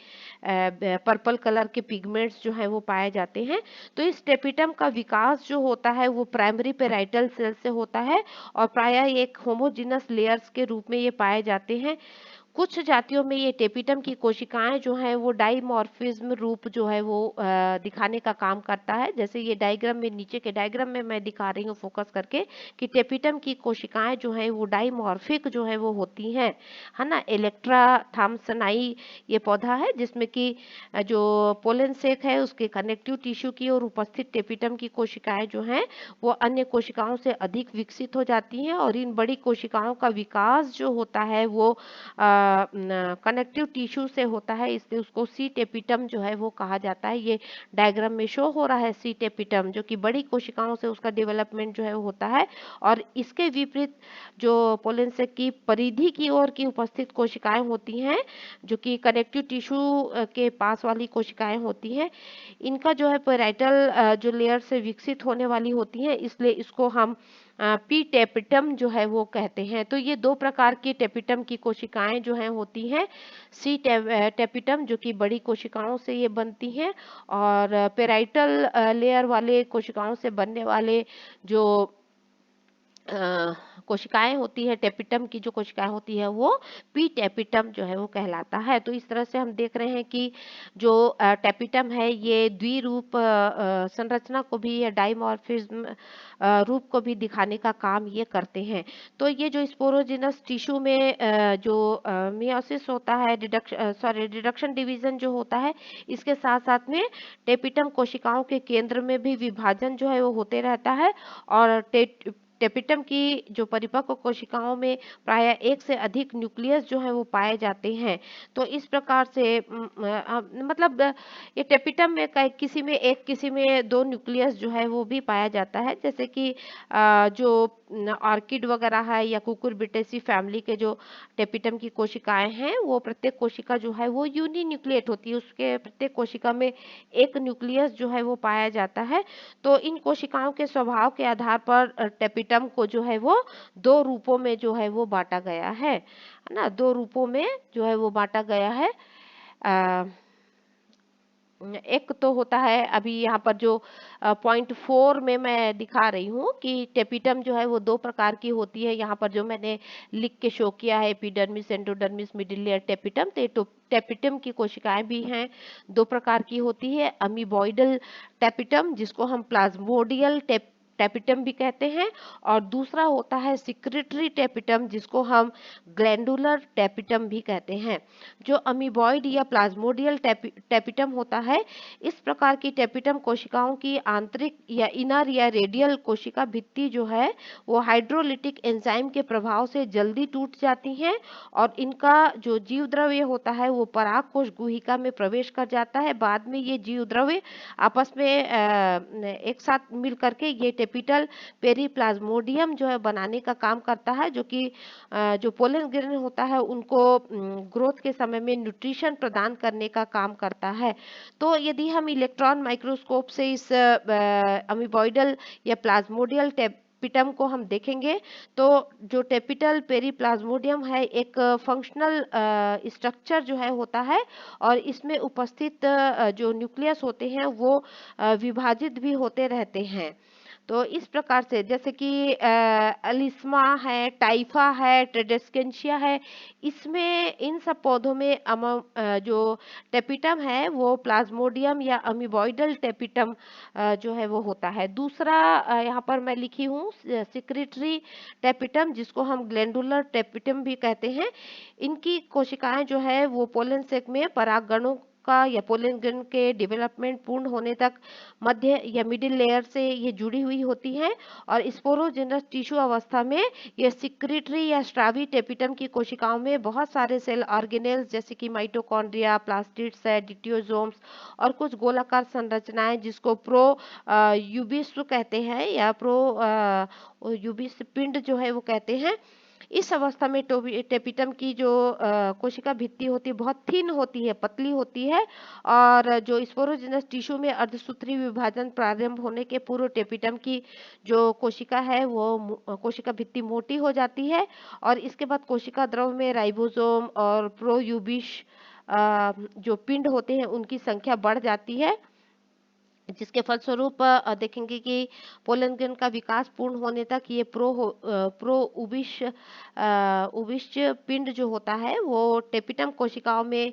A: पर्पल कलर के पिगमेंट्स जो हैं वो पाए जाते हैं। तो इस टेपिटम का विकास जो होता है वो प्राइमरी पेराइटल सेल से होता है, और प्रायः एक होमोजिनस लेयर्स के रूप में ये पाए जाते हैं। कुछ जातियों में ये टेपिटम की कोशिकाएं जो हैं वो डाइमॉर्फिज्म रूप जो है वो दिखाने का काम करता है। जैसे ये डायग्राम में, नीचे के डायग्राम में मैं दिखा रही हूँ फोकस करके, कि टेपिटम की कोशिकाएं जो हैं वो डाइमॉर्फिक जो है वो होती हैं, है ना। इलेक्ट्रा थॉम्सनाई ये पौधा है, जिसमें कि जो पोलन सेक है उसके कनेक्टिव टिश्यू की ओर उपस्थित टेपिटम की कोशिकाएं जो हैं वो अन्य कोशिकाओं से अधिक विकसित हो जाती हैं, और इन बड़ी कोशिकाओं का विकास जो होता है वो कनेक्टिव टिश्यू से होता है, इसलिए उसको सी टेपिटम जो है वो कहा जाता है। ये डायग्राम में शो हो रहा है सी टेपिटम, जो कि बड़ी कोशिकाओं से उसका डेवलपमेंट जो है वो होता है। और इसके विपरीत जो पोलेंसेक की परिधि की ओर की उपस्थित कोशिकाएं होती हैं, जो कि कनेक्टिव टिश्यू के पास वाली कोशिकाएं होती हैं, इनका जो है पेराइटल जो लेयर से विकसित होने वाली होती हैं, इसलिए इसको हम पी टेपिटम जो है वो कहते हैं। तो ये 2 प्रकार की टेपिटम की कोशिकाएं जो हैं होती हैं, सी टेपिटम जो कि बड़ी कोशिकाओं से ये बनती हैं, और पेराइटल लेयर वाले कोशिकाओं से बनने वाले जो कोशिकाएं होती है, टेपिटम की जो कोशिकाएं होती है वो पी टेपिटम जो है वो कहलाता है। तो इस तरह से हम देख रहे हैं कि जो टेपिटम है ये द्विरूप संरचना को भी या डाइमॉर्फिज्म रूप को भी दिखाने का काम ये करते हैं। तो ये जो स्पोरोजिनस टिश्यू में जो मियोसिस होता है, रिडक्शन डिवीजन जो होता है, इसके साथ साथ में टेपिटम कोशिकाओं के केंद्र में भी विभाजन जो है वो होते रहता है, और टेपिटम की जो परिपक्व कोशिकाओं में प्रायः 1 से अधिक न्यूक्लियस जो है वो पाए जाते हैं। तो इस प्रकार से मतलब ये टेपिटम में किसी में 1, किसी में 2 न्यूक्लियस जो है वो भी पाया जाता है। जैसे कि जो ऑर्किड वगैरह है या कुकुरबिटेसी फैमिली के जो टेपिटम की कोशिकाएं हैं, वो प्रत्येक कोशिका जो है वो यूनिन्यूक्लिएट होती है, उसके प्रत्येक कोशिका में 1 न्यूक्लियस जो है वो पाया जाता है। तो इन कोशिकाओं के स्वभाव के आधार पर टेपिटम को जो है वो 2 रूपों में जो है वो बांटा गया है ना, 2 रूपों में जो है वो बांटा गया है। एक तो होता है अभी यहाँ पर जो पॉइंट 4 में मैं दिखा रही हूँ कि टेपिटम जो है वो 2 प्रकार की होती है। यहाँ पर जो मैंने लिख के शो किया है, epidermis, endodermis, middle layer tapetum. तो ये टेपिटम की कोशिकाएं भी हैं, 2 प्रकार की होती है। अमीबॉइडल टेपिटम, जिसको हम प्लाज्मोडियल टेपिटम भी कहते हैं, और दूसरा होता है सिक्रेटरी टेपिटम, जिसको हम ग्लैंडुलर टेपिटम भी कहते हैं। जो अमीबॉइड या प्लाज्मोडियल टेपिटम होता है, इस प्रकार की टेपिटम कोशिकाओं की आंतरिक या इनर या रेडियल कोशिका भित्ति जो है वो हाइड्रोलिटिक एंजाइम के प्रभाव से जल्दी टूट जाती हैं, और इनका जो जीव द्रव्य होता है वो पराग कोश गुहिका में प्रवेश कर जाता है। बाद में ये जीव द्रव्य आपस में एक साथ मिल करके ये टेपिटल पेरीप्लाज्मोडियम जो है बनाने का काम करता है, जो कि जो पोलन ग्रेन होता है उनको ग्रोथ के समय में न्यूट्रिशन प्रदान करने का काम करता है। तो यदि हम इलेक्ट्रॉन माइक्रोस्कोप से इस अमीबॉइडल या प्लाज्मोडियल टेपिटम को हम देखेंगे, तो जो टेपिटल पेरीप्लाज्मोडियम है एक फंक्शनल स्ट्रक्चर जो है होता है, और इसमें उपस्थित जो न्यूक्लियस होते हैं वो विभाजित भी होते रहते हैं। तो इस प्रकार से जैसे कि अलिस्मा है, टाइफा है, ट्रेडेस्केंशिया है, इसमें इन सब पौधों में जो टेपिटम है वो प्लाज्मोडियम या अमीबॉइडल टेपिटम जो है वो होता है। दूसरा यहाँ पर मैं लिखी हूँ सिक्रेटरी टेपिटम, जिसको हम ग्लैंडुलर टेपिटम भी कहते हैं। इनकी कोशिकाएं जो है वो पोलन सेक में परागणों का या पोलन ग्रेन के डेवलपमेंट पूर्ण होने तक मध्य या मिडिल लेयर से ये जुड़ी हुई होती हैं, और स्पोरोजेनस टिश्यू अवस्था में ये सिक्रेटरी या स्ट्रावी टेपिटम की कोशिकाओं में बहुत सारे सेल ऑर्गेनेल्स जैसे कि माइटोकॉन्ड्रिया, प्लास्टिड्स है, डिटियोसोम्स और कुछ गोलाकार संरचनाएं जिसको प्रो यूबिस्व कहते हैं या प्रो यूबिस पिंड जो है वो कहते हैं। इस अवस्था में टेपिटम की जो कोशिका भित्ति होती है बहुत थिन होती है, पतली होती है, और जो स्पोरोजेनस टिश्यू में अर्धसूत्री विभाजन प्रारंभ होने के पूर्व टेपिटम की जो कोशिका है वो कोशिका भित्ति मोटी हो जाती है, और इसके बाद कोशिका द्रव में राइबोसोम और प्रोयूबिश जो पिंड होते हैं उनकी संख्या बढ़ जाती है, जिसके फलस्वरूप देखेंगे कि पोलन ग्रेन का विकास पूर्ण होने तक ये प्रो उबिश पिंड जो होता है वो टेपिटम कोशिकाओं में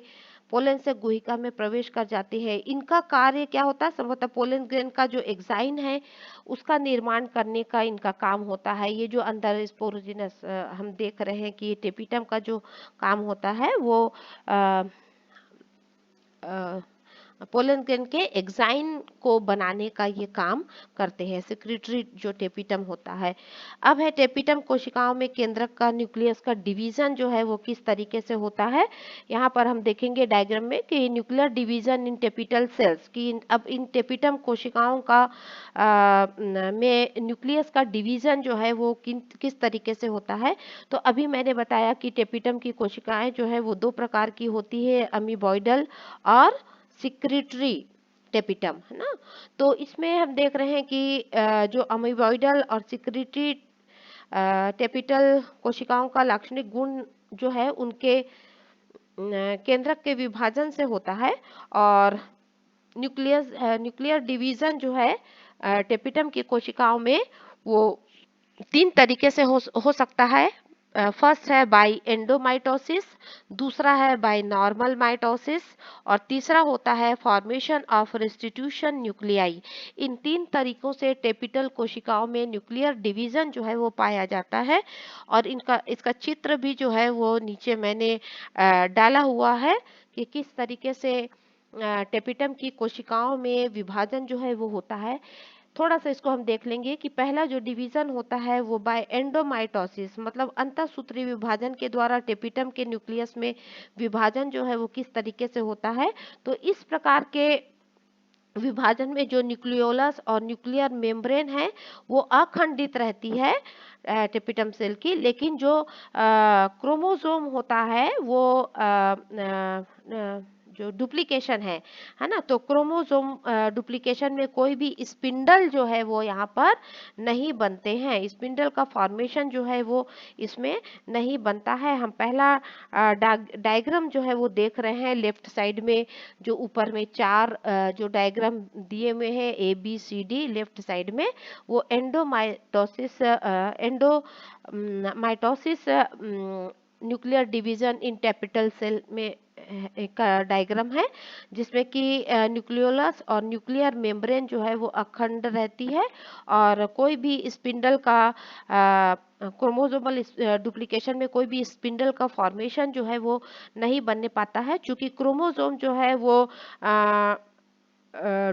A: पोलन से गुहिका में प्रवेश कर जाते हैं। इनका कार्य क्या होता है? संभवतः पोलन ग्रेन का जो एक्साइन है उसका निर्माण करने का इनका काम होता है। ये जो अंदर स्पोरोजिनस हम देख रहे हैं कि टेपिटम का जो काम होता है वो पोलन ग्रेन के एक्साइन को बनाने का ये काम करते हैं, सिक्रेटरी जो टेपिटम होता है। अब है टेपिटम कोशिकाओं में केंद्रक का न्यूक्लियस का डिवीजन जो है वो किस तरीके से होता है। यहाँ पर हम देखेंगे डायग्राम में कि न्यूक्लियर डिवीजन इन टेपिटल सेल्स की अब इन टेपिटम कोशिकाओं का में न्यूक्लियस का डिवीजन जो है वो किस तरीके से होता है। तो अभी मैंने बताया कि टेपिटम की कोशिकाएं जो है वो दो प्रकार की होती है, अमीबॉइडल और सिक्रेटरी टेपिटम, है ना। तो इसमें हम देख रहे हैं कि जो अमीबॉइडल और सिक्रेटरी टेपिटल कोशिकाओं का लाक्षणिक गुण जो है उनके केंद्रक के विभाजन से होता है, और न्यूक्लियर डिवीजन जो है टेपिटम की कोशिकाओं में वो तीन तरीके से हो सकता है। फर्स्ट है बाय एंडोमाइटोसिस, दूसरा है बाय नॉर्मल माइटोसिस, और तीसरा होता है फॉर्मेशन ऑफ रेस्टिट्यूशन न्यूक्लियाई। इन तीन तरीकों से टेपिटल कोशिकाओं में न्यूक्लियर डिवीजन जो है वो पाया जाता है, और इसका चित्र भी जो है वो नीचे मैंने डाला हुआ है कि किस तरीके से टेपिटम की कोशिकाओं में विभाजन जो है वो होता है। थोड़ा सा इसको हम देख लेंगे कि पहला जो डिवीजन होता है वो बाय एंडोमाइटोसिस, मतलब अंतःसूत्री विभाजन के द्वारा टेपिटम के न्यूक्लियस में विभाजन जो है वो किस तरीके से होता है। तो इस प्रकार के विभाजन में जो न्यूक्लियोलस और न्यूक्लियर मेम्ब्रेन है वो अखंडित रहती है टेपिटम सेल की, लेकिन जो क्रोमोसोम होता है वो जो डुप्लीकेशन है ना, तो क्रोमोसोम डुप्लीकेशन में कोई भी स्पिंडल जो है वो यहाँ पर नहीं बनते हैं, स्पिंडल का फॉर्मेशन जो है वो इसमें नहीं बनता है। हम पहला डायग्राम जो है वो देख रहे हैं लेफ्ट साइड में, जो ऊपर में चार जो डायग्राम दिए हुए हैं ABCD लेफ्ट साइड में, वो endomitosis nuclear division in tapetal cell में एक डायग्राम है जिसमें कि न्यूक्लियोलस और न्यूक्लियर मेम्ब्रेन जो है वो अखंड रहती है और कोई भी स्पिंडल का क्रोमोसोमल डुप्लीकेशन में कोई भी स्पिंडल का फॉर्मेशन जो है वो नहीं बनने पाता है, क्योंकि क्रोमोसोम जो है वो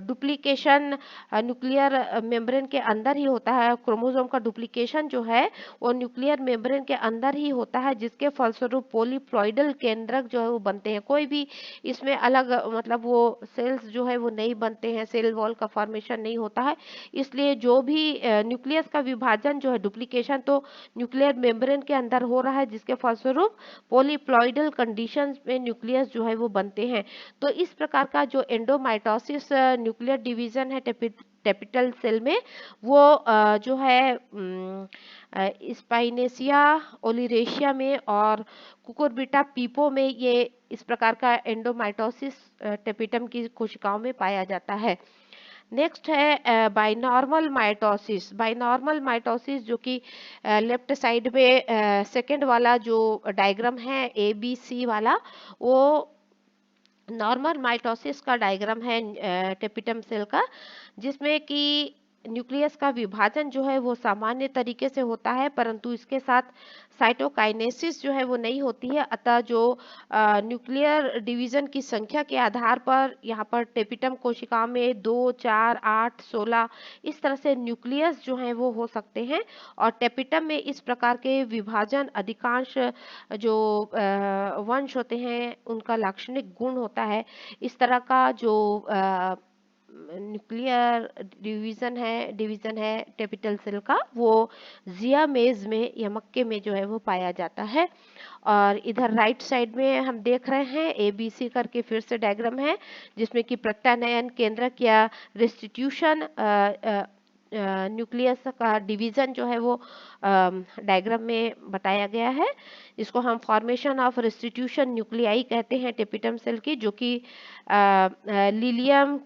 A: डुप्लीकेशन न्यूक्लियर मेम्ब्रेन के अंदर ही होता है। क्रोमोसोम का डुप्लीकेशन जो है वो न्यूक्लियर मेम्ब्रेन के अंदर ही होता है, जिसके फलस्वरूप पॉलीप्लॉइडल केंद्रक जो है वो बनते हैं। कोई भी इसमें अलग मतलब वो सेल्स जो है वो नहीं बनते हैं, सेल वॉल का फॉर्मेशन नहीं होता है। इसलिए जो भी न्यूक्लियस का विभाजन जो है डुप्लीकेशन तो न्यूक्लियर मेम्ब्रेन के अंदर हो रहा है, जिसके फलस्वरूप पॉलीप्लॉइडल कंडीशंस में न्यूक्लियस जो है वो बनते हैं। तो इस प्रकार का जो एंडोमाइटोसिस न्यूक्लियर डिवीजन है टेपिटल सेल में, वो जो है स्पाइनेसिया ओलिरेशिया में और कुकुरबिटा पीपो में ये इस प्रकार का एंडोमाइटोसिस टेपिटम की कोशिकाओं में पाया जाता है। नेक्स्ट है बाइनॉर्मल माइटोसिस। बाइनॉर्मल माइटोसिस जो कि लेफ्ट साइड में सेकंड वाला जो डायग्राम है ABC वाला, वो नॉर्मल माइटोसिस का डायग्राम है टेपिटम सेल का, जिसमें कि न्यूक्लियस का विभाजन जो है वो सामान्य तरीके से होता है, परंतु इसके साथ साइटोकाइनेसिस जो है वो नहीं होती है। अतः जो न्यूक्लियर डिवीजन की संख्या के आधार पर यहाँ पर टेपिटम कोशिका में 2, 4, 8, 16 इस तरह से न्यूक्लियस जो है वो हो सकते हैं। और टेपिटम में इस प्रकार के विभाजन अधिकांश जो वंश होते हैं उनका लाक्षणिक गुण होता है। इस तरह का जो न्यूक्लियर डिवीजन है टेपिटल सेल का, वो जिया मेज में या मक्के में जो है वो पाया जाता है। और इधर राइट साइड में हम देख रहे हैं ABC करके फिर से डायग्राम है, जिसमें कि प्रत्यानयन केंद्रक या रेस्टिट्यूशन न्यूक्लियस का डिवीजन जो है वो डायग्राम में बताया गया है। इसको हम फॉर्मेशन ऑफ रेस्टिट्यूशन न्यूक्लियाई कहते हैं टेपिटम सेल की, जो कि लिलियम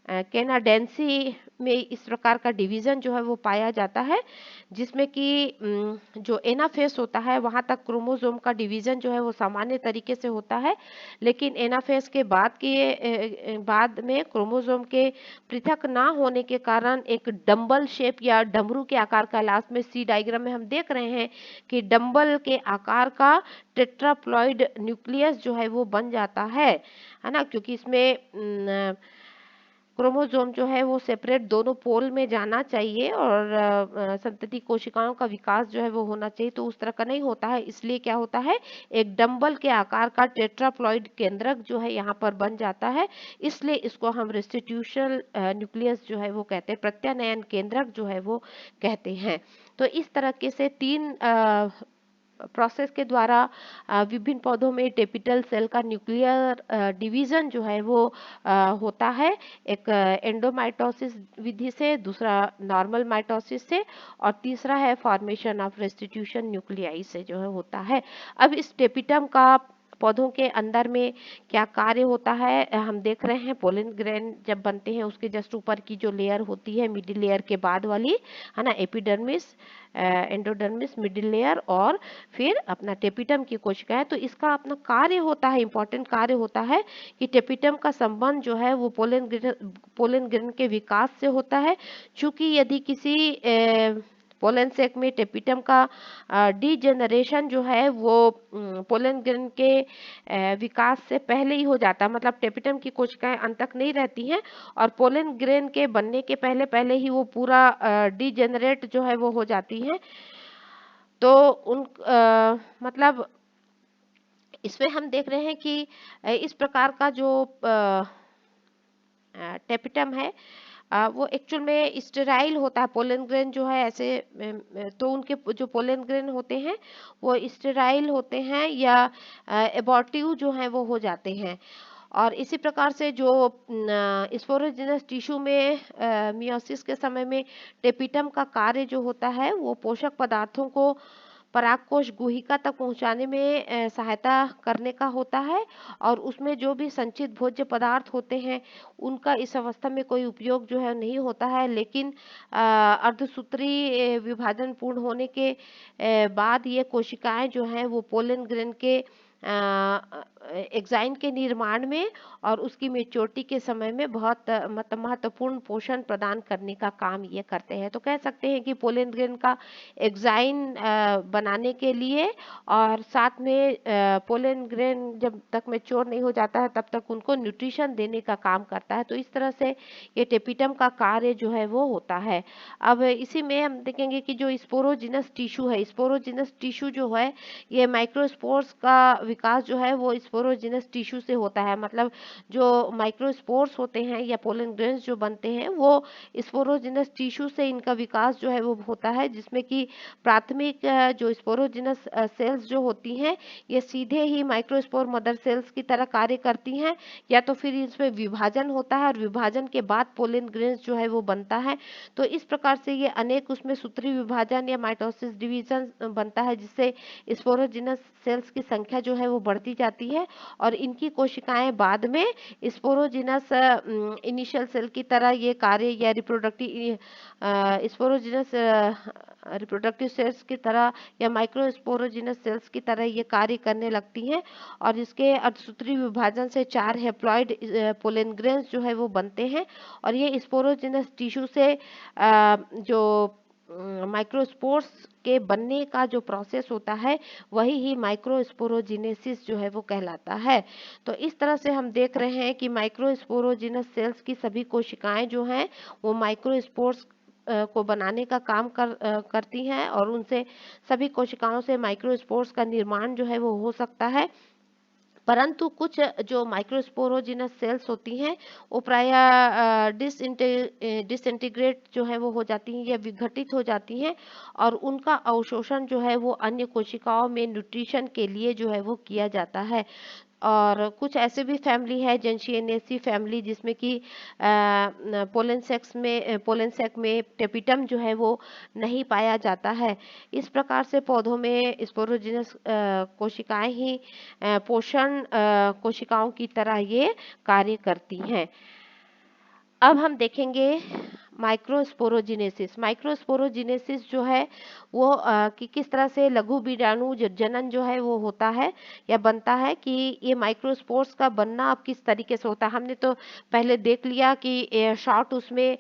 A: कैनाडेंसी में इस प्रकार का डिवीजन जो है वो पाया जाता है, जिसमें कि जो एनाफेस होता है वहां तक क्रोमोसोम का डिवीजन जो है वो सामान्य तरीके से होता है, लेकिन एनाफेस के बाद में क्रोमोसोम के पृथक ना होने के कारण एक डंबल शेप या डमरू के आकार का, लास्ट में C डायग्राम में हम देख रहे हैं कि डंबल के आकार का टेट्राप्लॉइड न्यूक्लियस जो है वो बन जाता है ना, क्योंकि इसमें क्रोमोसोम जो है वो सेपरेट दोनों पोल में जाना चाहिए और संतति कोशिकाओं का विकास जो है वो होना चाहिए, तो उस तरह का नहीं होता है। इसलिए क्या होता है, एक डंबल के आकार का टेट्राप्लॉइड केंद्रक जो है यहाँ पर बन जाता है। इसलिए इसको हम रेस्टिट्यूशनल न्यूक्लियस जो है वो कहते हैं, प्रत्यानयन केंद्रक जो है वो कहते हैं। तो इस तरीके से 3 प्रोसेस के द्वारा विभिन्न पौधों में टेपिटल सेल का न्यूक्लियर डिवीजन जो है वो होता है। एक एंडोमाइटोसिस विधि से, दूसरा नॉर्मल माइटोसिस से, और तीसरा है फॉर्मेशन ऑफ रेस्टिट्यूशन न्यूक्लियाई से जो है होता है। अब इस टेपिटम का पौधों के अंदर में क्या कार्य होता है, हम देख रहे हैं पोलन ग्रेन जब बनते हैं उसके जस्ट ऊपर की जो लेयर होती है मिडिल लेयर के बाद वाली, है ना, एपिडर्मिस, एंडोडर्मिस, मिडिल लेयर और फिर अपना टेपिटम की कोशिकाएं। तो इसका अपना कार्य होता है, इंपॉर्टेंट कार्य होता है कि टेपिटम का संबंध जो है वो पोलन ग्रेन के विकास से होता है। चूंकि यदि किसी पोलन सेक में टेपिटम का डीजेनरेशन जो है वो पोलन ग्रेन के विकास से पहले ही हो जाता है, मतलब टेपिटम की कोशिकाएं अंत तक नहीं रहती हैं और पोलन ग्रेन के बनने के पहले पहले ही वो पूरा डीजेनरेट जो है वो हो जाती हैं। तो मतलब इसमें हम देख रहे हैं कि इस प्रकार का जो टेपिटम है वो एक्चुअल में स्टेराइल होता है। पोलन ग्रेन जो है ऐसे तो उनके जो पोलन ग्रेन होते हैं वो स्टेराइल होते हैं या एबॉर्टिव जो है वो हो जाते हैं। और इसी प्रकार से जो स्पोरोजेनस टिश्यू में मियोसिस के समय में टेपिटम का कार्य जो होता है वो पोषक पदार्थों को परागकोश गुहिका तक पहुंचाने में सहायता करने का होता है, और उसमें जो भी संचित भोज्य पदार्थ होते हैं उनका इस अवस्था में कोई उपयोग जो है नहीं होता है। लेकिन अर्धसूत्री विभाजन पूर्ण होने के बाद ये कोशिकाएं जो हैं वो पोलन ग्रेन के एग्जाइन के निर्माण में और उसकी मेच्योरिटी के समय में बहुत मतलब महत्वपूर्ण पोषण प्रदान करने का काम ये करते हैं। तो कह सकते हैं कि पोलन ग्रेन का एग्जाइन बनाने के लिए और साथ में पोलन ग्रेन जब तक मेच्योर नहीं हो जाता है तब तक उनको न्यूट्रिशन देने का काम करता है। तो इस तरह से ये टेपिटम का कार्य जो है वो होता है। अब इसी में हम देखेंगे कि जो स्पोरोजिनस टिश्यू है, स्पोरोजिनस टिश्यू जो है ये माइक्रोस्पोर्स का विकास जो है वो स्पोरोजिनस टिश्यू से होता है। मतलब जो माइक्रोस्पोर्स होते हैं या पोलन ग्रेन्स जो बनते हैं वो स्पोरोजिनस टिश्यू से इनका विकास जो है वो होता है, जिसमें कि प्राथमिक जो स्पोरोजिनस सेल्स जो होती हैं ये सीधे ही माइक्रोस्पोर मदर सेल्स की तरह कार्य करती हैं, या तो फिर इसमें विभाजन होता है और विभाजन के बाद पोलन ग्रेन्स जो है वो बनता है। तो इस प्रकार से ये अनेक उसमें सूत्री विभाजन या माइटोसिस डिवीजन बनता है, जिससे स्पोरोजिनस सेल्स की संख्या जो है वो बढ़ती जाती है और इनकी कोशिकाएं बाद में स्पोरोजिनस इनिशियल सेल की तरह ये कार्य या रिप्रोडक्टिव स्पोरोजिनस रिप्रोडक्टिव सेल्स की तरह या माइक्रोस्पोरोजिनस सेल्स की तरह ये कार्य करने लगती हैं और इसके अर्धसूत्री विभाजन से 4 हैप्लॉइड पोलन ग्रेन्स जो है वो बनते हैं और ये स्पोरोजिनस टिश्यू से जो माइक्रोस्पोर्स के बनने का जो प्रोसेस होता है वही ही माइक्रोस्पोरोजिनेसिस जो है वो कहलाता है। तो इस तरह से हम देख रहे हैं कि माइक्रोस्पोरोजिनस सेल्स की सभी कोशिकाएं जो हैं वो माइक्रोस्पोर्स को बनाने का काम करती हैं और उनसे सभी कोशिकाओं से माइक्रोस्पोर्स का निर्माण जो है वो हो सकता है। परंतु कुछ जो माइक्रोस्पोरोजिनस सेल्स होती हैं वो प्रायः डिसइंटीग्रेट जो है वो हो जाती हैं या विघटित हो जाती हैं और उनका अवशोषण जो है वो अन्य कोशिकाओं में न्यूट्रिशन के लिए जो है वो किया जाता है। और कुछ ऐसे भी फैमिली है जेंशियनेसी फैमिली, जिसमें कि पोलेंसेक में टेपिटम जो है वो नहीं पाया जाता है। इस प्रकार से पौधों में स्पोरोजिनस कोशिकाएं ही पोषण कोशिकाओं की तरह ये कार्य करती हैं। अब हम देखेंगे माइक्रोस्पोरोजिनेसिस। माइक्रोस्पोरोजिनेसिस जो है वो कि किस तरह से लघु बीजाणु जनन जो है वो होता है या बनता है, कि ये माइक्रोस्पोर्स का बनना अब किस तरीके से होता है। हमने तो पहले देख लिया कि शॉर्ट उसमें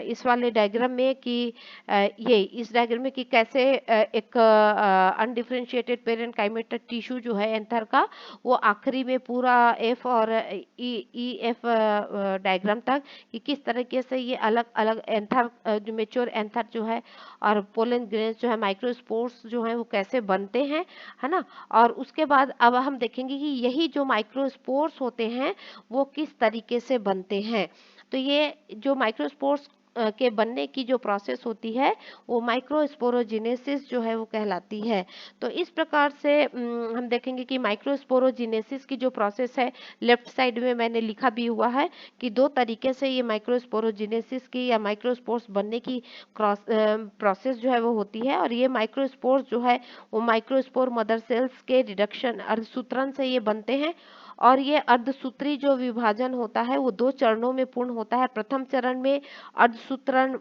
A: इस वाले डायग्राम में कि ये इस डायग्राम में कि कैसे एक अनडिफरेंशिएटेड पेरेंट काइमेटा टिश्यू जो है एंथर का वो आखिरी में पूरा एफ और ई एफ डायग्राम तक कि किस तरीके से ये अलग अलग एंथर जो मेच्योर एंथर जो है और पोलन ग्रेन्स जो है माइक्रोस्पोर्स जो है वो कैसे बनते हैं, है ना। और उसके बाद अब हम देखेंगे कि यही जो माइक्रोस्पोर्स होते हैं वो किस तरीके से बनते हैं। तो ये जो माइक्रोस्पोर्स के बनने की जो प्रोसेस होती है वो माइक्रोस्पोरोजिनेसिस जो है वो कहलाती है। तो इस प्रकार से हम देखेंगे कि माइक्रोस्पोरोजिनेसिस की जो प्रोसेस है लेफ्ट साइड में मैंने लिखा भी हुआ है कि दो तरीके से ये माइक्रोस्पोरोजिनेसिस की या माइक्रोस्पोर्स बनने की प्रोसेस जो है वो होती है। और ये माइक्रोस्पोर्स जो है वो माइक्रोस्पोर मदर सेल्स के रिडक्शन अर्धसूत्रण से ये बनते हैं और ये अर्धसूत्री जो विभाजन होता है वो दो चरणों में पूर्ण होता है। प्रथम चरण में अर्धसूत्रण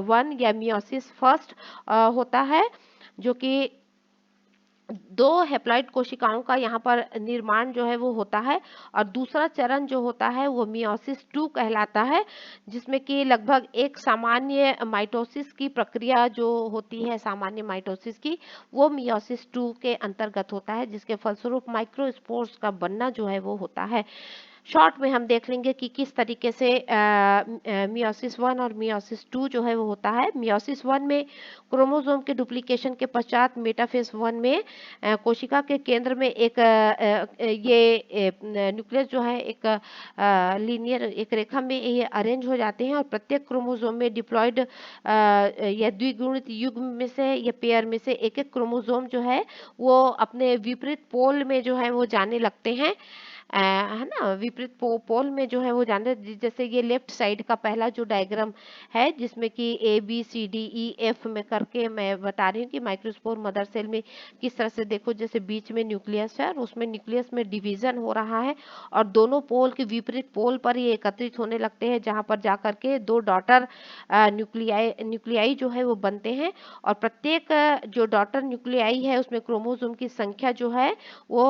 A: 1 या मियोसिस फर्स्ट होता है, जो कि दो हैप्लॉइड कोशिकाओं का यहाँ पर निर्माण जो है वो होता है। और दूसरा चरण जो होता है वो मियोसिस 2 कहलाता है, जिसमें कि लगभग एक सामान्य माइटोसिस की प्रक्रिया जो होती है सामान्य माइटोसिस की वो मियोसिस 2 के अंतर्गत होता है, जिसके फलस्वरूप माइक्रोस्पोर्स का बनना जो है वो होता है। शॉर्ट में हम देख लेंगे कि किस तरीके से मियोसिस 1 और मियोसिस 2 जो है वो होता है। मियोसिस 1 में क्रोमोसोम के डुप्लीकेशन के पश्चात मेटाफेज 1 में कोशिका के केंद्र में एक ये न्यूक्लियस जो है एक लीनियर एक रेखा में ये अरेंज हो जाते हैं और प्रत्येक क्रोमोसोम में डिप्लॉयड या द्विगुणित युग्म में से या पेयर में से एक एक क्रोमोसोम जो है वो अपने विपरीत पोल में जो है वो जाने लगते हैं। है ना, विपरीत पोल में जो है वो जानते हैं। जैसे ये लेफ्ट साइड का पहला जो डायग्राम है जिसमें कि ABCDEF में करके मैं बता रही हूँ कि माइक्रोस्पोर मदर सेल में किस तरह से, देखो जैसे बीच में न्यूक्लियस है और उसमें न्यूक्लियस में डिवीजन हो रहा है और दोनों पोल के विपरीत पोल पर ये एकत्रित होने लगते हैं, जहां पर जाकर के दो डॉटर न्यूक्लियाई जो है वो बनते हैं। और प्रत्येक जो डॉटर न्यूक्लियाई है उसमें क्रोमोसोम की संख्या जो है वो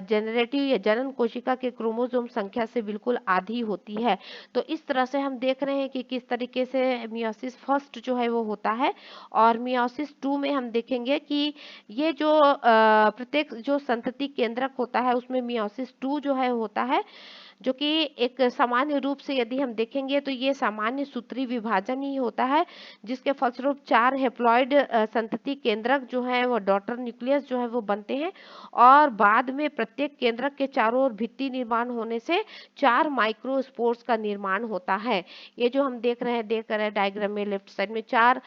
A: जनरेटिव या जनन कोशिका के क्रोमोसोम संख्या से बिल्कुल आधी होती है। तो इस तरह से हम देख रहे हैं कि किस तरीके से मियोसिस फर्स्ट जो है वो होता है। और मियोसिस टू में हम देखेंगे कि ये जो प्रत्येक जो संतति केंद्रक होता है उसमें मियोसिस टू जो है होता है, जो कि एक सामान्य रूप से यदि हम देखेंगे तो ये सामान्य सूत्री विभाजन ही होता है, जिसके फलस्वरूप 4 हेप्लॉइड संतति केंद्रक जो है वो डॉटर न्यूक्लियस जो है वो बनते हैं। और बाद में प्रत्येक केंद्रक के चारों ओर भित्ति निर्माण होने से 4 माइक्रोस्पोर्स का निर्माण होता है। ये जो हम देख रहे हैं डायग्राम में लेफ्ट साइड में 4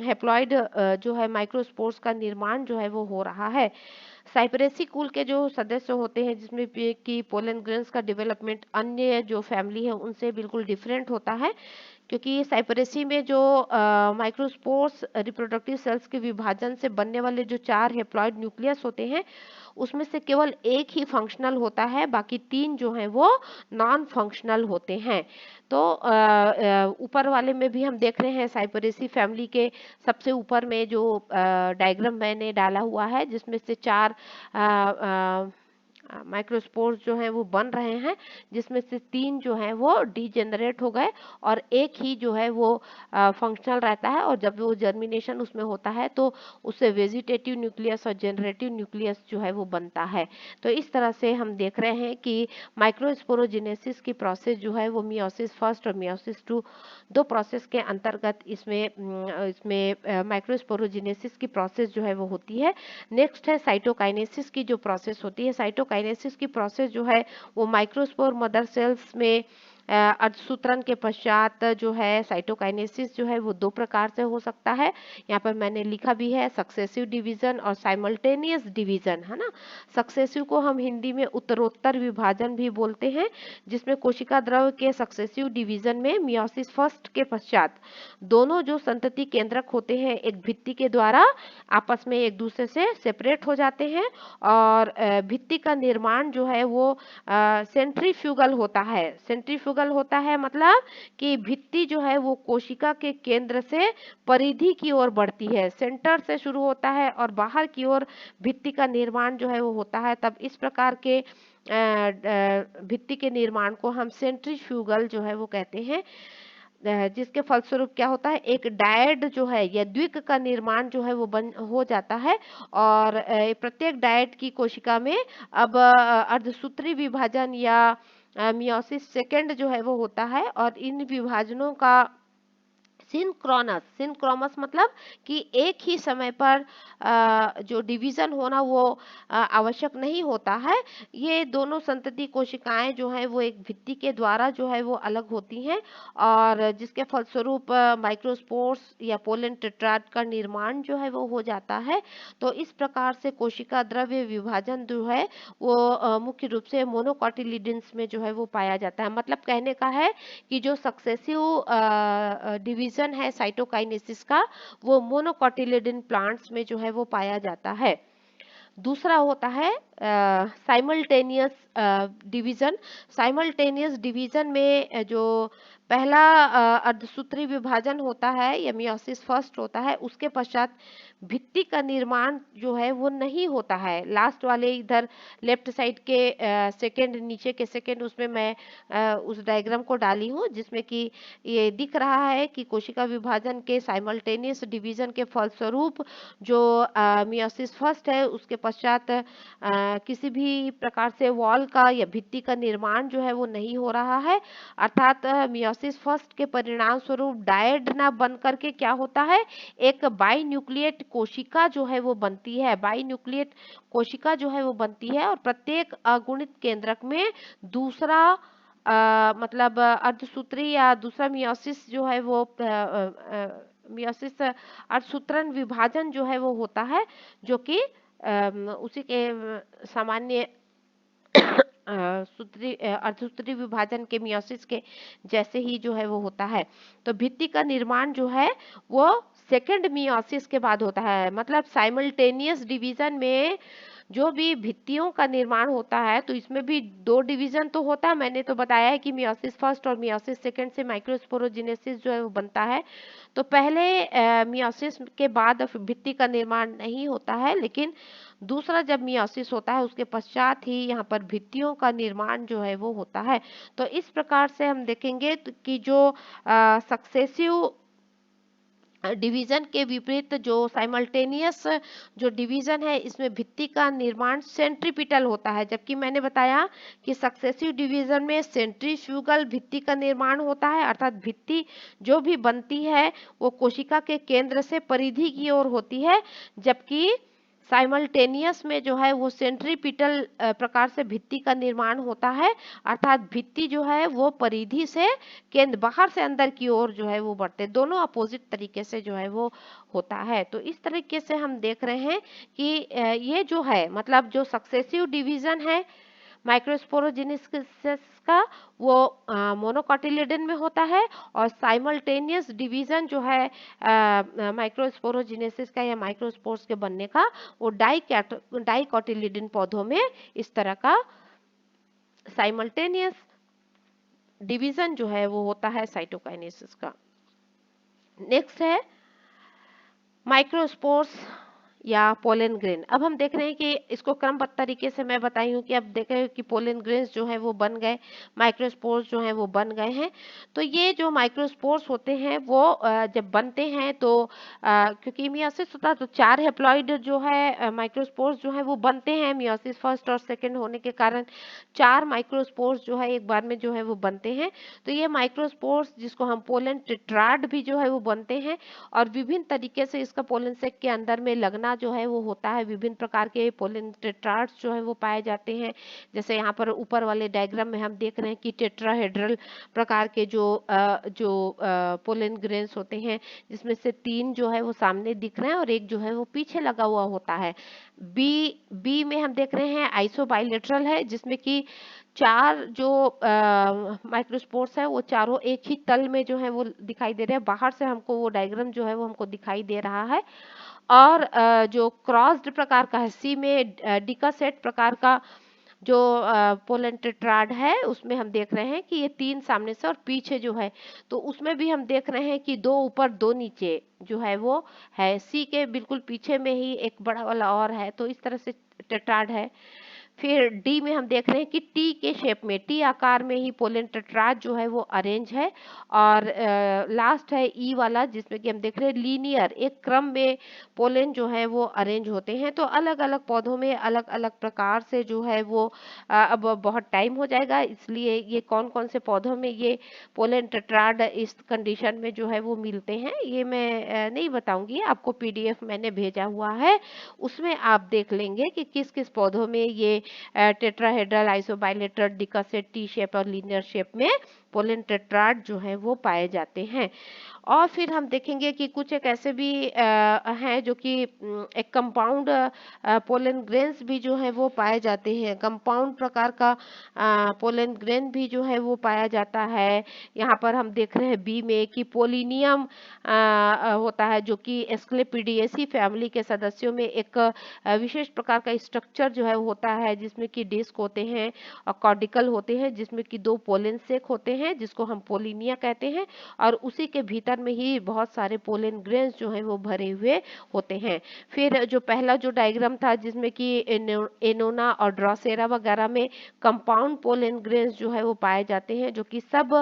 A: हेप्लॉइड जो है माइक्रोस्पोर्स का निर्माण जो है वो हो रहा है। साइपरेसी कुल के जो सदस्य होते हैं जिसमें कि पोलन ग्रेन्स का डेवलपमेंट अन्य जो फैमिली है उनसे बिल्कुल डिफरेंट होता है, क्योंकि साइपरेसी में जो माइक्रोस्पोर्स रिप्रोडक्टिव सेल्स के विभाजन से बनने वाले जो 4 हेप्लॉइड न्यूक्लियस होते हैं उसमें से केवल एक ही फंक्शनल होता है, बाकी 3 जो हैं वो नॉन फंक्शनल होते हैं। तो ऊपर वाले में भी हम देख रहे हैं साइपरेसी फैमिली के सबसे ऊपर में जो डायग्राम मैंने डाला हुआ है जिसमें से 4 माइक्रोस्पोर्स जो है वो बन रहे हैं, जिसमें से 3 जो है वो डीजेनरेट हो गए और एक ही जो है वो फंक्शनल रहता है। और जब वो जर्मिनेशन उसमें होता है तो उससे वेजिटेटिव न्यूक्लियस और जनरेटिव न्यूक्लियस जो है वो बनता है। तो इस तरह से हम देख रहे हैं कि माइक्रोस्पोरोजेनेसिस की प्रोसेस जो है वो मियोसिस फर्स्ट और मियोसिस टू दो प्रोसेस के अंतर्गत इसमें माइक्रोस्पोरोजेनेसिस की प्रोसेस जो है वो होती है। नेक्स्ट है साइटोकाइनेसिस की जो प्रोसेस होती है। साइटोकाइनेसिस की प्रोसेस जो है वो माइक्रोस्पोर मदर सेल्स में अर्धसूत्रण के पश्चात जो है साइटोकाइनेसिस जो है वो 2 प्रकार से हो सकता है। यहाँ पर मैंने लिखा भी है सक्सेसिव डिवीजन और साइमल्टेनियस डिवीजन, है ना। सक्सेसिव को हम हिंदी में उत्तरोत्तर विभाजन भी बोलते हैं, जिसमें कोशिका द्रव के सक्सेसिव डिवीजन में मियोसिस फर्स्ट के पश्चात दोनों जो संतति केंद्रक होते हैं एक भित्ति के द्वारा आपस में एक दूसरे से सेपरेट हो जाते हैं। और भित्ति का निर्माण जो है वो सेंट्रीफ्यूगल होता है। सेंट्रीफ्यूगल होता है मतलब कि भित्ति जो है वो कोशिका के केंद्र से परिधि की ओर बढ़ती है, सेंटर से शुरू होता है और बाहर की ओर भित्ति का निर्माण जो है वो होता है। तब इस प्रकार के भित्ति के निर्माण को हम सेंट्रीफ्यूगल जो है वो कहते हैं, जिसके फलस्वरूप क्या होता है एक डायड जो है या द्विक का निर्माण जो है वो बन हो जाता है। और प्रत्येक डायड की कोशिका में अब अर्धसूत्री विभाजन या मियोसिस सेकेंड जो है वो होता है। और इन विभाजनों का सिंक्रोनस, सिंक्रोमस मतलब कि एक ही समय पर जो डिवीजन होना वो आवश्यक नहीं होता है। ये दोनों संतति कोशिकाएं जो है वो एक भित्ति के द्वारा जो है वो अलग होती हैं और जिसके फलस्वरूप माइक्रोस्पोर्स या पोलन टेट्राड का निर्माण जो है वो हो जाता है। तो इस प्रकार से कोशिका द्रव्य विभाजन जो है वो मुख्य रूप से मोनोकोटिलिडन्स में जो है वो पाया जाता है। मतलब कहने का है कि जो सक्सेसिव डिवीजन है साइटोकाइनेसिस का वो मोनोकोटिलिडन प्लांट्स में जो है वो पाया जाता है। दूसरा होता है साइमल्टेनियस डिवीजन। साइमल्टेनियस डिवीजन में जो पहला अर्धसूत्री विभाजन होता है या मियोसिस फर्स्ट होता है उसके पश्चात भित्ति का निर्माण जो है वो नहीं होता है। लास्ट वाले इधर लेफ्ट साइड के सेकंड नीचे के सेकंड उसमें मैं उस डायग्राम को डाली हूँ जिसमें कि ये दिख रहा है कि कोशिका विभाजन के साइमल्टेनियस डिवीजन के फलस्वरूप जो मियोसिस फर्स्ट है उसके पश्चात किसी भी प्रकार से वॉल का या भित्ति का निर्माण जो है वो नहीं हो रहा है। अर्थात मियोसिस फर्स्ट के परिणाम स्वरूप डायड ना बन करके क्या होता है एक बाई न्यूक्लिएट कोशिका जो है वो बनती है। बाई न्यूक्लिएट कोशिका जो है वो बनती है और प्रत्येक अगुणित केंद्रक में दूसरा मतलब अर्धसूत्री या दूसरा मियोसिस जो है वो मियोसिस अर्धसूत्रण विभाजन जो है वो होता है, जो कि उसी के सामान्य अर्धसूत्री विभाजन के मियोसिस के जैसे ही जो है वो होता है। तो भित्ति का निर्माण जो है वो सेकंड मियोसिस के बाद होता है। मतलब साइमल्टेनियस डिवीजन में जो भी भित्तियों का निर्माण होता है तो इसमें भी दो डिवीजन तो होता है। मैंने तो बताया है कि मियोसिस फर्स्ट और मियोसिस सेकंड से माइक्रोस्पोरोजेनेसिस जो है वो बनता है। तो पहले मियोसिस के बाद भित्ति का निर्माण नहीं होता है, लेकिन दूसरा जब मियोसिस होता है उसके पश्चात ही यहाँ पर भित्तियों का निर्माण जो है वो होता है। तो इस प्रकार से हम देखेंगे कि जो सक्सेसिव डिवीजन के विपरीत जो साइमल्टेनियस जो डिवीजन है इसमें भित्ति का निर्माण सेंट्रीपिटल होता है। जबकि मैंने बताया कि सक्सेसिव डिवीजन में सेंट्रीफ्यूगल भित्ति का निर्माण होता है, अर्थात भित्ति जो भी बनती है वो कोशिका के केंद्र से परिधि की ओर होती है। जबकि साइमल्टेनियस में जो है वो सेंट्रीपिटल प्रकार से भित्ति का निर्माण होता है, अर्थात भित्ति जो है वो परिधि से केंद्र बाहर से अंदर की ओर जो है वो बढ़ते, दोनों अपोजिट तरीके से जो है वो होता है। तो इस तरीके से हम देख रहे हैं कि ये जो है मतलब जो सक्सेसिव डिवीजन है माइक्रोस्पोरोजेनेसिस का वो मोनोकोटिलिडन में होता है, और साइमल्टेनियस डिवीजन जो है माइक्रोस्पोरोजेनेसिस का या माइक्रोस्पोर्स के बनने का वो डाइकोटिलिडन पौधों में इस तरह का साइमल्टेनियस डिवीजन जो है वो होता है साइटोकाइनेसिस का। नेक्स्ट है माइक्रोस्पोर्स या पोलन ग्रेन। अब हम देख रहे हैं कि इसको क्रमबद्ध तरीके से मैं बताई हूँ कि अब देख रहे हैं कि पोलन ग्रेन्स जो है वो बन गए, माइक्रोस्पोर्स जो हैं वो बन गए हैं। तो ये जो माइक्रोस्पोर्स होते हैं वो जब बनते हैं तो क्योंकि मियोसिस होता है तो 4 हैप्लॉइड जो है माइक्रोस्पोर्स जो है वो बनते हैं। मियोसिस फर्स्ट और सेकेंड होने के कारण 4 माइक्रोस्पोर्स जो है एक बार में जो है वो बनते हैं। तो ये माइक्रोस्पोर्स जिसको हम पोलन टेट्राड भी जो है वो बनते हैं, और विभिन्न तरीके से इसका पोलन सेक के अंदर में लगना जो है वो होता है। विभिन्न प्रकार के पोलन टेट्राड्स जो है वो पाए जाते हैं। जैसे यहाँ पर ऊपर वाले डायग्राम में हम देख रहे हैं कि टेट्राहेड्रल प्रकार के जो पोलन ग्रेन्स होते हैं, जिसमें से 3 जो है वो सामने दिख रहे हैं और एक जो है वो पीछे लगा हुआ होता है। बी में हम देख रहे हैं आइसोबाइलेटरल है, जिसमें कि 4 जो माइक्रोस्पोर्स है वो चारों एक ही तल में जो है वो दिखाई दे रहे हैं। बाहर से हमको वो डायग्राम जो है वो हमको दिखाई दे रहा है। और जो क्रॉस्ड प्रकार का है सी में डिकासेट प्रकार का जो पोलन टेट्राड है उसमें हम देख रहे हैं कि ये 3 सामने से और पीछे जो है, तो उसमें भी हम देख रहे हैं कि 2 ऊपर 2 नीचे जो है वो है। सी के बिल्कुल पीछे में ही एक बड़ा वाला और है, तो इस तरह से टेट्राड है। फिर डी में हम देख रहे हैं कि टी के शेप में, टी आकार में ही पोलन टेट्राड जो है वो अरेंज है। और लास्ट है ई वाला, जिसमें कि हम देख रहे हैं लीनियर एक क्रम में पोलन जो है वो अरेंज होते हैं। तो अलग अलग पौधों में अलग अलग प्रकार से जो है वो अब बहुत टाइम हो जाएगा, इसलिए ये कौन कौन से पौधों में ये पोलन टेट्राड इस कंडीशन में जो है वो मिलते हैं ये मैं नहीं बताऊंगी। आपको पीडीएफ मैंने भेजा हुआ है, उसमें आप देख लेंगे कि किस किस पौधों में ये टेट्राहेड्रल आइसोबाइलेटरल डिकासेट टी शेप और लीनियर शेप में पोलन टेट्राड जो है वो पाए जाते हैं। और फिर हम देखेंगे कि कुछ एक ऐसे भी हैं जो कि एक कंपाउंड पोलन ग्रेन्स भी जो है वो पाए जाते हैं। कंपाउंड प्रकार का पोलन ग्रेन भी जो है वो पाया जाता है। यहाँ पर हम देख रहे हैं बी में कि पोलिनियम होता है, जो कि एस्क्लेपिडिएसी फैमिली के सदस्यों में एक विशेष प्रकार का स्ट्रक्चर जो है होता है, जिसमें कि डिस्क होते हैं और कॉर्डिकल होते हैं, जिसमें कि 2 पोलन सेक होते हैं जिसको हम पोलिनिया कहते हैं, और उसी के भीतर में ही बहुत सारे पोलन ग्रेन्स जो हैं वो भरे हुए होते हैं। फिर जो पहला जो डायग्राम था जिसमें कि एनोना और ड्रोसेरा वगैरह में कंपाउंड पोलन ग्रेन्स जो है वो पाए जाते हैं, जो कि सब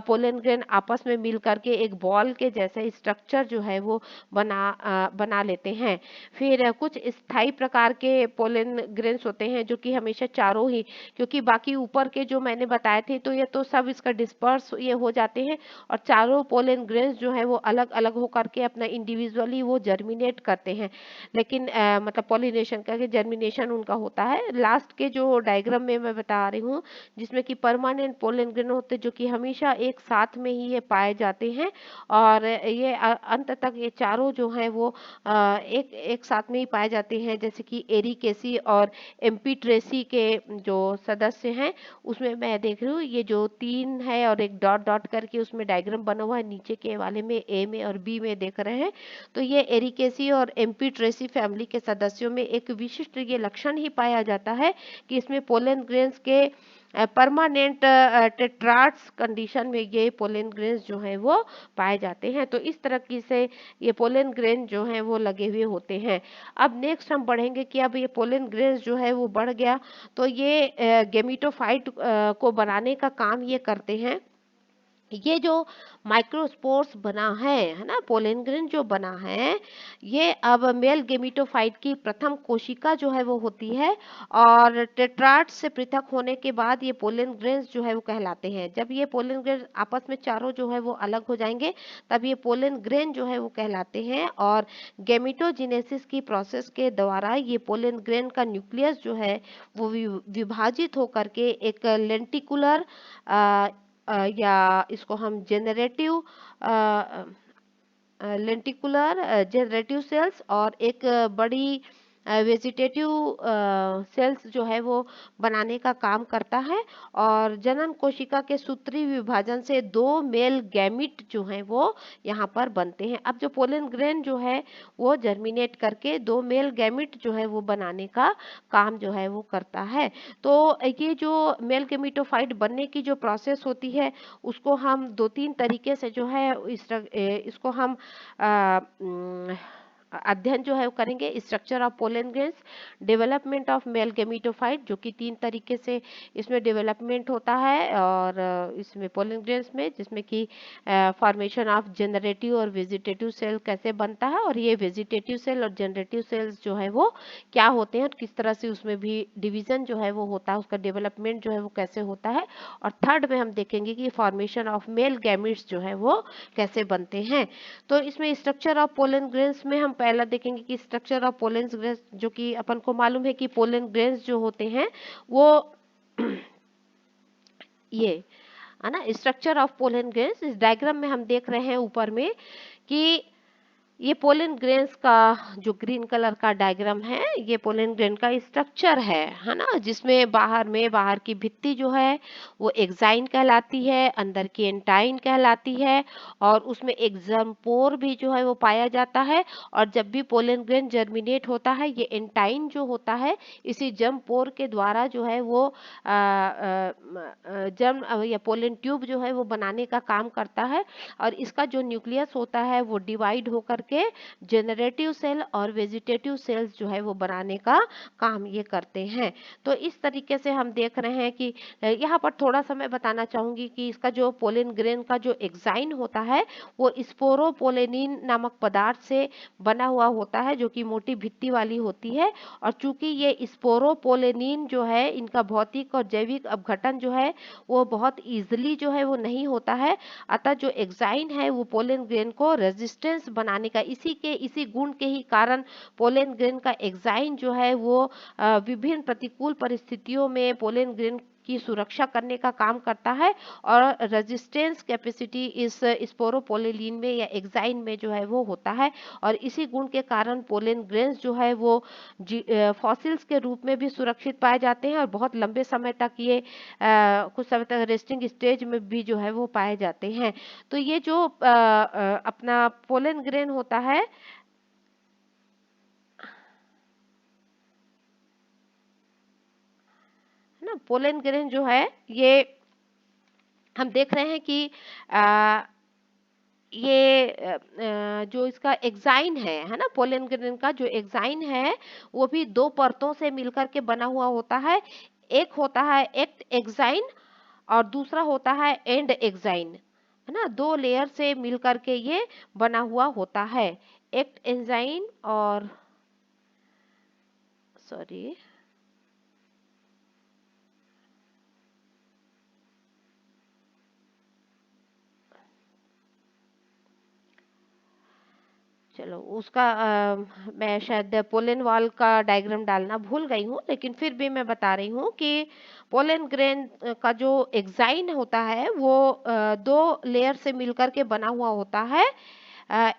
A: पोलन ग्रेन आपस में मिल करके एक बॉल के जैसे स्ट्रक्चर जो है वो बना लेते हैं। फिर कुछ स्थायी प्रकार के पोलन ग्रेन्स होते हैं जो कि हमेशा चारों ही, क्योंकि बाकी ऊपर के जो मैंने बताए थे तो ये तो सब इसका डिस्पर्स ये हो जाते हैं, और चारों पोलन ग्रेन्स जो है वो अलग अलग होकर के अपना इंडिविजुअली वो जर्मिनेट करते हैं, लेकिन मतलब पॉलिनेशन का जर्मिनेशन उनका होता है। लास्ट के जो डायग्राम में मैं बता रही हूँ, जिसमें कि परमानेंट पोलन ग्रेन होते हैं जो कि हमेशा एक साथ में ही ये पाए जाते हैं, और ये अंत तक ये चारों जो हैं वो एक एक साथ में ही पाए जाते हैं। जैसे कि एरिकेसी और एमपी ट्रेसी के जो सदस्य हैं, उसमें मैं देख रही हूँ ये जो 3 है और एक डॉट डॉट करके उसमें डायग्राम बना हुआ है, नीचे के वाले में ए में और बी में देख रहे हैं। तो ये एरिकेसी और एमपी ट्रेसी फैमिली के सदस्यों में एक विशिष्ट ये लक्षण ही पाया जाता है कि इसमें पोलन ग्रेन्स के परमानेंट टेट्राड्स कंडीशन में ये पोलन ग्रेन्स जो है वो पाए जाते हैं। तो इस तरह की से ये पोलन ग्रेन जो है वो लगे हुए होते हैं। अब नेक्स्ट हम बढ़ेंगे कि अब ये पोलन ग्रेन्स जो है वो बढ़ गया, तो ये गेमिटोफाइट को बनाने का काम ये करते हैं। ये जो माइक्रोस्पोर्स बना है ना, पोलन ग्रेन जो बना है, ये अब मेल गेमिटोफाइट की प्रथम कोशिका जो है वो होती है, और टेट्राड से पृथक होने के बाद ये पोलन ग्रेन्स जो है वो कहलाते हैं। जब ये पोलन ग्रेन आपस में चारों जो है वो अलग हो जाएंगे, तब ये पोलन ग्रेन जो है वो कहलाते हैं, और गेमिटोजेनेसिस की प्रोसेस के द्वारा ये पोलन ग्रेन का न्यूक्लियस जो है वो विभाजित होकर के एक लेंटिकुलर या इसको हम जेनरेटिव लेंटिकुलर जनरेटिव सेल्स और एक बड़ी वेजिटेटिव सेल्स जो है वो बनाने का काम करता है, और जनन कोशिका के सूत्री विभाजन से 2 मेल गैमिट जो हैं वो यहाँ पर बनते हैं। अब जो पोलन ग्रेन जो है वो जर्मिनेट करके 2 मेल गैमिट जो है वो बनाने का काम जो है वो करता है। तो ये जो मेल गेमिटोफाइट बनने की जो प्रोसेस होती है, उसको हम 2-3 तरीके से जो है इसको हम अध्ययन जो है वो करेंगे। Structure of pollen grains, development of male gametophyte, जो कि 3 तरीके से इसमें डेवलपमेंट होता है, और इसमें पोलन ग्रेन्स में, जिसमें कि फॉर्मेशन ऑफ जनरेटिव और वेजिटेटिव सेल कैसे बनता है, और ये वेजिटेटिव सेल और जनरेटिव सेल्स जो है वो क्या होते हैं और किस तरह से उसमें भी डिवीजन जो है वो होता है, उसका डेवलपमेंट जो है वो कैसे होता है। और थर्ड में हम देखेंगे कि फॉर्मेशन ऑफ मेल गैमिट्स जो है वो कैसे बनते हैं। तो इसमें स्ट्रक्चर ऑफ पोलन ग्रेन्स में हम पहला देखेंगे कि स्ट्रक्चर ऑफ पोलन ग्रेन्स, जो कि अपन को मालूम है कि पोलन ग्रेन्स जो होते हैं वो ये है ना, स्ट्रक्चर ऑफ पोलन ग्रेन्स इस डायग्राम में हम देख रहे हैं ऊपर में कि ये पोलन ग्रेन्स का जो ग्रीन कलर का डायग्राम है, ये पोलन ग्रेन का स्ट्रक्चर है ना, जिसमें बाहर की भित्ति जो है वो एक्साइन कहलाती है, अंदर की एंटाइन कहलाती है, और उसमें एक जर्मपोर भी जो है वो पाया जाता है। और जब भी पोलन ग्रेन जर्मिनेट होता है, ये एंटाइन जो होता है इसी जर्मपोर के द्वारा जो है वो जर्म या पोलन ट्यूब जो है वो बनाने का काम करता है, और इसका जो न्यूक्लियस होता है वो डिवाइड होकर के जनरेटिव सेल और वेजिटेटिव सेल्स जो है वो बनाने का काम ये करते हैं। तो इस तरीके से हम देख रहे हैं कि यहाँ पर थोड़ा सा मैं बताना चाहूंगी कि इसका जो पोलन ग्रेन का जो एक्साइन होता है वो स्पोरोपोलेनिन नामक पदार्थ से बना हुआ होता है, जो कि मोटी भित्ति वाली होती है। और चूंकि ये स्पोरोपोलेनिन जो है, इनका भौतिक और जैविक अपघटन जो है वो बहुत इजिली जो है वो नहीं होता है, अतः जो एक्साइन है वो पोलन ग्रेन को रेजिस्टेंस बनाने का, इसी गुण के ही कारण पोलन ग्रेन का एक्साइन जो है वो विभिन्न प्रतिकूल परिस्थितियों में पोलन ग्रेन की सुरक्षा करने का काम करता है, और रेजिस्टेंस कैपेसिटी इस स्पोरोपोलेनिन में या एक्साइन में जो है वो होता है। और इसी गुण के कारण पोलन ग्रेन्स जो है वो फॉसिल्स के रूप में भी सुरक्षित पाए जाते हैं, और बहुत लंबे समय तक ये कुछ समय तक रेस्टिंग स्टेज में भी जो है वो पाए जाते हैं। तो ये जो अपना पोलन ग्रेन होता है ना, पोलन ग्रेन जो है ये हम देख रहे हैं कि आ, ये जो इसका एक्साइन है ना, पोलन ग्रेन का जो एक्साइन है वो भी 2 परतों से मिलकर के बना हुआ होता है। एक होता है एक्ट एक्साइन, और दूसरा होता है एंड एक्साइन, है ना। 2 लेयर से मिलकर के ये बना हुआ होता है, एक्ट एंजाइन और सॉरी चलो उसका मैं शायद पोलन वॉल का डायग्राम डालना भूल गई हूँ, लेकिन फिर भी मैं बता रही हूँ कि पोलन ग्रेन का जो एक्साइन होता है वो दो लेयर से मिलकर के बना हुआ होता है,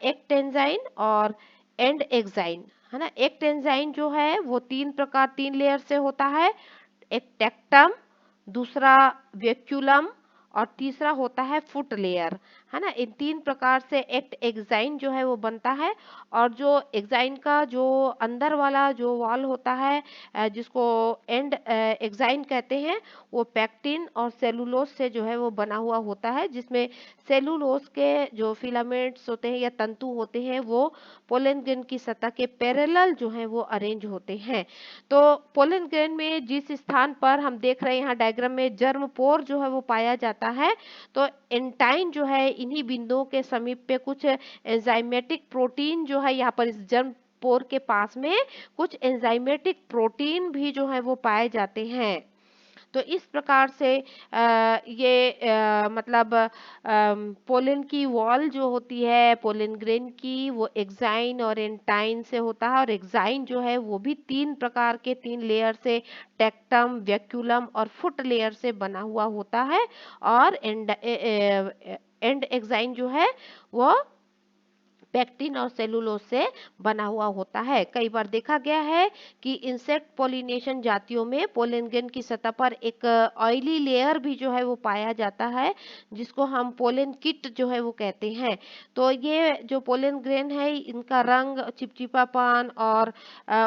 A: एक टेंजाइन और एंड एक्साइन, है ना। एक टेंजाइन जो है वो तीन लेयर से होता है, एक टेक्टम, दूसरा वेक्यूलम और तीसरा होता है फुट लेयर, है ना। इन तीन प्रकार से एक एक्साइन जो है वो बनता है। और जो एक्साइन का जो अंदर वाला जो वॉल होता है, जिसको एंड एक्साइन कहते हैं, वो पैक्टिन और सेलुलोज से जो है वो बना हुआ होता है, जिसमें सेलुलोज के जो फिलामेंट्स होते हैं या तंतु होते हैं वो पोलन ग्रेन की सतह के पैरेलल जो है वो अरेंज होते हैं। तो पोलन ग्रेन में जिस स्थान पर हम देख रहे हैं यहाँ डायग्राम में जर्म पोर जो है वो पाया जाता है, तो एंटाइन जो है इन्हीं बिंदुओं के समीप पे कुछ एंजाइमेटिक प्रोटीन जो है यहाँ पर इस जर्म पोर के पास में कुछ एंजाइमेटिक प्रोटीन भी जो है वो पाए जाते हैं। तो इस प्रकार से ये मतलब पोलन की वॉल जो होती है पोलन ग्रेन की, वो एक्साइन और एंटाइन से होता है। और एक्साइन जो है वो भी तीन प्रकार के तीन लेयर से, टेक्टम, वैक्यूलम और फुट लेयर से बना हुआ होता है। और एंड एक्साइन जो है वो पैक्टिन और सेलुलोज से बना हुआ होता है। कई बार देखा गया है कि इंसेक्ट पॉलिनेशन जातियों में पोलन ग्रेन की सतह पर एक ऑयली लेयर भी जो है वो पाया जाता है, जिसको हम पोलन किट जो है वो कहते हैं। तो ये जो पोलन ग्रेन है इनका रंग, चिपचिपापन और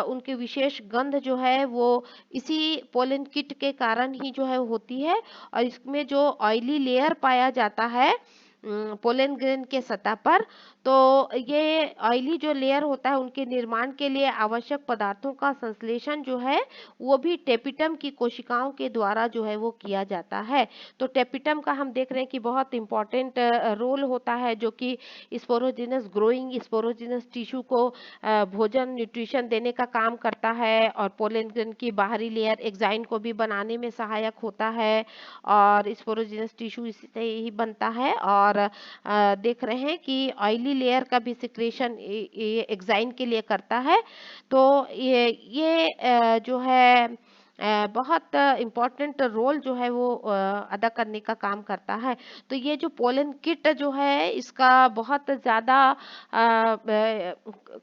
A: उनके विशेष गंध जो है वो इसी पोलन किट के कारण ही जो है होती है। और इसमें जो ऑयली लेयर पाया जाता है पोलन ग्रेन के सतह पर, तो ये ऑयली जो लेयर होता है उनके निर्माण के लिए आवश्यक पदार्थों का संश्लेषण जो है वो भी टेपिटम की कोशिकाओं के द्वारा जो है वो किया जाता है। तो टेपिटम का हम देख रहे हैं कि बहुत इंपॉर्टेंट रोल होता है, जो कि स्पोरोजिनस ग्रोइंग स्पोरोजिनस टिश्यू को भोजन न्यूट्रिशन देने का काम करता है। और पोलन ग्रेन की बाहरी लेयर एक्साइन को भी बनाने में सहायक होता है, और स्पोरोजिनस टिश्यू इससे ही बनता है। और देख रहे हैं कि ऑयली लेयर का भी सिक्रेशन ये एक्साइन के लिए करता है। तो ये जो है बहुत इम्पोर्टेंट रोल जो है वो अदा करने का काम करता है। तो ये जो पोलन किट जो है इसका बहुत ज़्यादा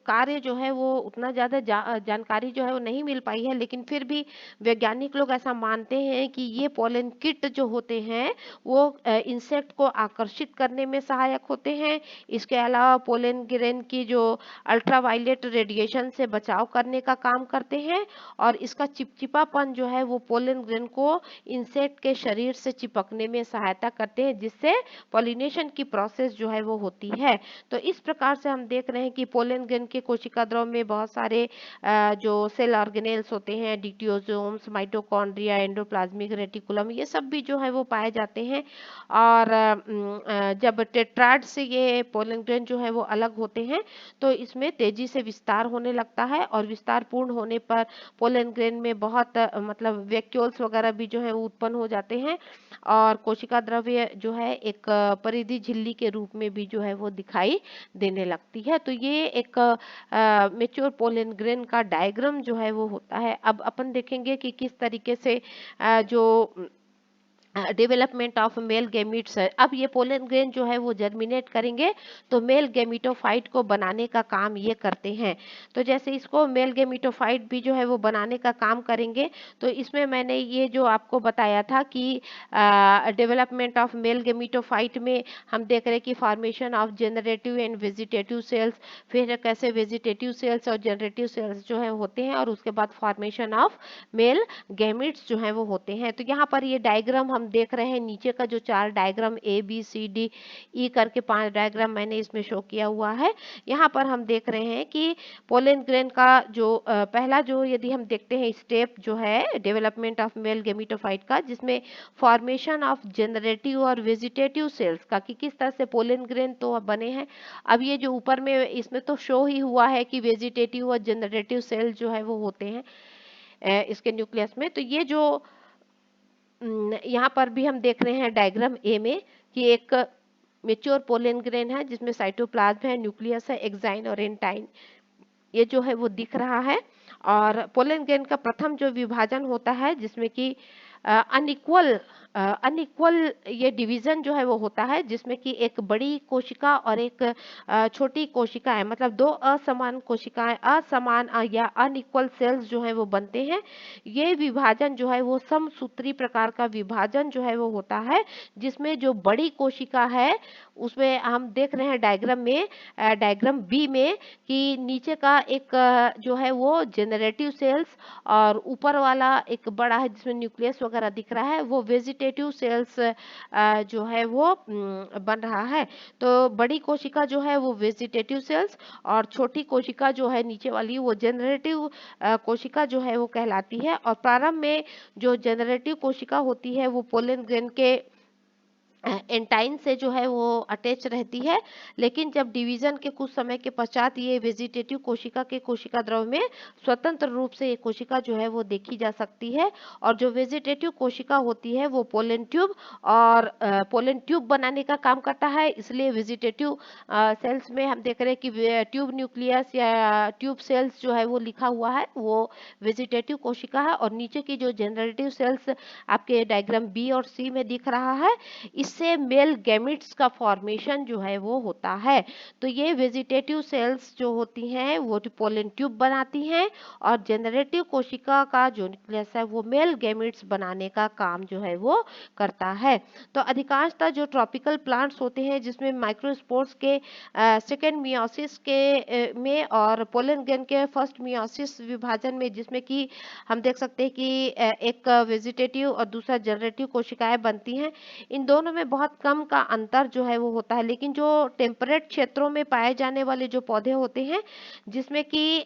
A: कार्य जो है वो उतना ज़्यादा जानकारी जो है वो नहीं मिल पाई है, लेकिन फिर भी वैज्ञानिक लोग ऐसा मानते हैं कि ये पोलन किट जो होते हैं वो इंसेक्ट को आकर्षित करने में सहायक होते हैं। इसके अलावा पोलन ग्रेन की जो अल्ट्रावायलेट रेडिएशन से बचाव करने का काम करते हैं। और इसका चिपचिपापन जो है वो पोलन ग्रेन को इंसेक्ट के शरीर से चिपकने में सहायता करते हैं, जिससे पॉलिनेशन की प्रोसेस जो है वो होती है। तो इस प्रकार से हम देख रहे हैं कि पोलन ग्रेन के कोशिका द्रव में बहुत सारे जो सेल ऑर्गेनेल्स होते हैं, डिक्टियोसोम्स, माइटोकॉन्ड्रिया, एंडोप्लाज्मिक रेटिकुलम, ये सब भी जो है वो पाए जाते हैं। और जब टेट्राड से ये पोलन ग्रेन जो है वो अलग होते हैं तो इसमें तेजी से विस्तार होने लगता है। और विस्तार पूर्ण होने पर पोलन ग्रेन में बहुत मतलब वैक्यूल्स वगैरह भी जो है वो उत्पन्न हो जाते हैं, और कोशिका द्रव्य जो है एक परिधि झिल्ली के रूप में भी जो है वो दिखाई देने लगती है। तो ये एक मेच्योर पोलन ग्रेन का डायग्राम जो है वो होता है। अब अपन देखेंगे कि किस तरीके से जो डेवलपमेंट ऑफ मेल गैमीट्स है। अब ये पोलन ग्रेन जो है वो जर्मिनेट करेंगे तो मेल गैमीटोफाइट को बनाने का काम ये करते हैं। तो जैसे इसको मेल गैमीटोफाइट भी जो है वो बनाने का काम करेंगे, तो इसमें मैंने ये जो आपको बताया था कि डेवलपमेंट ऑफ मेल गैमीटोफाइट में हम देख रहे हैं कि formation of generative and vegetative cells, फिर कैसे वेजिटेटिव सेल्स और जनरेटिव सेल्स जो है होते हैं, और उसके बाद फॉर्मेशन ऑफ मेल गैमीट्स जो है वो होते हैं। तो यहाँ पर ये डायग्राम हम देख रहे हैं, नीचे का जो 4 डायग्राम ABCDE करके 5 डायग्राम मैंने इसमें शो किया हुआ है। यहाँ पर हम देख रहे हैं कि पोलन ग्रेन का जो पहला जो यदि हम देखते हैं स्टेप जो है डेवलपमेंट ऑफ मेल गेमिटोफाइट का, जिसमें फॉर्मेशन ऑफ जनरेटिव और वेजिटेटिव सेल्स का, कि किस तरह से पोलन ग्रेन तो बने हैं। अब ये जो ऊपर में इसमें तो शो ही हुआ है कि वेजिटेटिव और जनरेटिव सेल जो है वो होते हैं इसके न्यूक्लियस में। तो ये जो यहाँ पर भी हम देख रहे हैं डायग्राम ए में कि एक मेच्योर पोलन ग्रेन है जिसमें साइटोप्लाज्म है, न्यूक्लियस है, एक्साइन और एंटाइन, ये जो है वो दिख रहा है। और पोलन ग्रेन का प्रथम जो विभाजन होता है जिसमें कि अनइक्वल अनइक्वल ये डिवीजन जो है वो होता है, जिसमें कि एक बड़ी कोशिका और एक छोटी कोशिका है, मतलब दो असमान कोशिकाएं, असमान या अनइक्वल सेल्स जो है वो बनते हैं। ये विभाजन जो है वो समसूत्री प्रकार का विभाजन जो है वो होता है, जिसमें जो बड़ी कोशिका है उसमें हम देख रहे हैं डायग्राम में, डायग्राम बी में, कि नीचे का एक जो है वो जेनरेटिव सेल्स और ऊपर वाला एक बड़ा है जिसमें न्यूक्लियस वगैरह दिख रहा है, वो वेजिटेटिव सेल्स जो है वो बन रहा है। तो बड़ी कोशिका जो है वो वेजिटेटिव सेल्स और छोटी कोशिका जो है नीचे वाली वो जनरेटिव कोशिका जो है वो कहलाती है। और प्रारंभ में जो जनरेटिव कोशिका होती है वो पोलन ग्रेन के एंटाइन से जो है वो अटैच रहती है, लेकिन जब डिवीजन के कुछ समय के पश्चात ये वेजिटेटिव कोशिका के कोशिका द्रव में स्वतंत्र रूप से ये कोशिका जो है वो देखी जा सकती है। और जो वेजिटेटिव कोशिका होती है वो पोलन ट्यूब और पोलन ट्यूब बनाने का काम करता है, इसलिए वेजिटेटिव सेल्स में हम देख रहे हैं कि ट्यूब न्यूक्लियस या ट्यूब सेल्स जो है वो लिखा हुआ है, वो वेजिटेटिव कोशिका है। और नीचे की जो जनरेटिव सेल्स आपके डायग्राम बी और सी में दिख रहा है, इससे मेल गैमिट्स का फॉर्मेशन जो है वो होता है। तो ये वेजिटेटिव सेल्स जो होती हैं वो पोलन ट्यूब बनाती हैं और जनरेटिव कोशिका का जो न्यूक्लियस है वो मेल गैमिट्स बनाने का काम जो है वो करता है। तो अधिकांशतः जो ट्रॉपिकल प्लांट्स होते हैं जिसमें माइक्रोस्पोर्स के सेकेंड मियोसिस के में और पोलन ग्रेन के फर्स्ट मियोसिस विभाजन में, जिसमें कि हम देख सकते हैं कि एक वेजिटेटिव और दूसरा जनरेटिव कोशिकाएं बनती हैं, इन दोनों में बहुत कम का अंतर जो है वो होता है। लेकिन जो टेम्परेट क्षेत्रों में पाए जाने वाले जो पौधे होते हैं जिसमें कि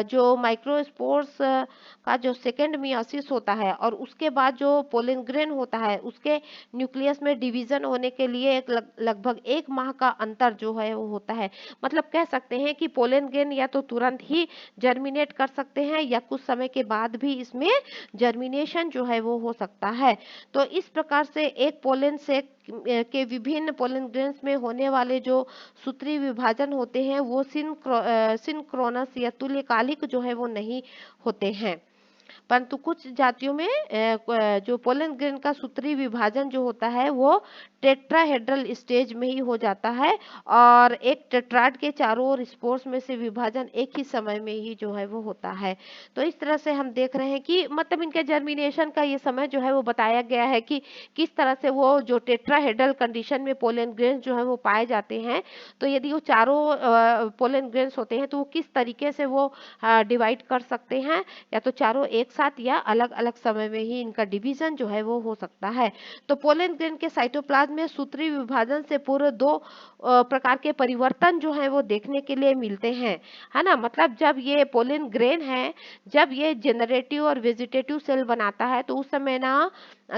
A: जो माइक्रोस्पोर्स का जो सेकेंड मियोसिस होता है और उसके बाद जो पोलन ग्रेन होता है उसके न्यूक्लियस में डिवीजन होने के लिए एक लगभग 1 माह का अंतर जो है वो होता है। मतलब कह सकते हैं कि पोलन ग्रेन या तो तुरंत ही जर्मिनेट कर सकते हैं या कुछ समय के बाद भी इसमें जर्मिनेशन जो है वो हो सकता है। तो इस प्रकार से एक पोलन से के विभिन्न पोलन ग्रेन्स में होने वाले जो सूत्री विभाजन होते हैं वो सिंक्रोनस या तुल्यकालिक जो है वो नहीं होते हैं, परंतु कुछ जातियों में जो पोलन ग्रेन का सूत्री विभाजन जो होता है वो टेट्राहेड्रल स्टेज में ही हो जाता है और एक टेट्राड के चारों ओर स्पोर्स में से विभाजन एक ही समय में ही जो है वो होता है। तो इस तरह से हम देख रहे हैं कि मतलब इनके जर्मिनेशन का ये समय जो है वो बताया गया है कि किस तरह से वो जो टेट्राहेड्रल कंडीशन में पोलन ग्रेन्स जो है वो पाए जाते हैं। तो यदि वो चारों पोलन ग्रेन्स होते हैं तो वो किस तरीके से वो डिवाइड कर सकते हैं, या तो चारों एक साथ या अलग अलग समय में ही इनका डिवीजन जो है वो हो सकता है। तो पोलन ग्रेन के साइटोप्लाज्म में सूत्री विभाजन से पूर्व 2 प्रकार के परिवर्तन जो है वो देखने के लिए मिलते हैं, है ना। मतलब जब ये पोलन ग्रेन है, जब ये जनरेटिव और वेजिटेटिव सेल बनाता है तो उस समय ना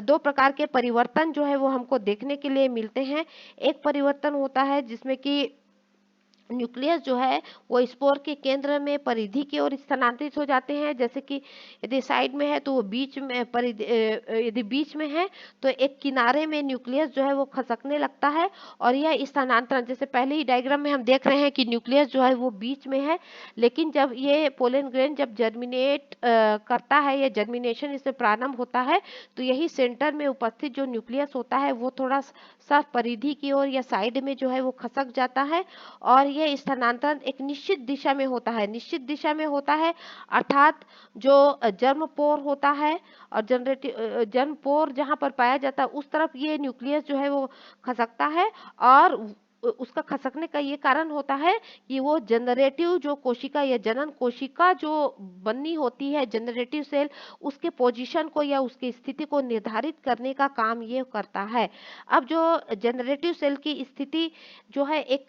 A: 2 प्रकार के परिवर्तन जो है वो हमको देखने के लिए मिलते हैं। एक परिवर्तन होता है जिसमें कि न्यूक्लियस जो है वो स्पोर के केंद्र में परिधि की ओर स्थानांतरित हो जाते हैं। जैसे कि यदि साइड में है तो वो बीच में यदि बीच में है तो एक किनारे में न्यूक्लियस जो है वो खसकने लगता है। और यह स्थानांतरण जैसे पहले ही डायग्राम में हम देख रहे हैं कि न्यूक्लियस जो है वो बीच में है, लेकिन जब ये पोलन ग्रेन जब जर्मिनेट करता है या जर्मिनेशन इसमें प्रारंभ होता है तो यही सेंटर में उपस्थित जो न्यूक्लियस होता है वो थोड़ा सा परिधि की ओर या साइड में जो है वो खसक जाता है और ये स्थानांतरण एक निश्चित दिशा में होता है, निश्चित दिशा में होता है। अर्थात जो जर्म पोर होता है और जर्म पोर जहां पर पाया जाता है उस तरफ ये न्यूक्लियस जो है वो खसकता है। और उसका खसकने का ये कारण होता है कि वो जनरेटिव जो कोशिका या जनन कोशिका जो बननी होती है, जनरेटिव सेल, उसके पोजीशन को या उसकी स्थिति को निर्धारित करने का काम ये करता है। अब जो जनरेटिव सेल की स्थिति जो है एक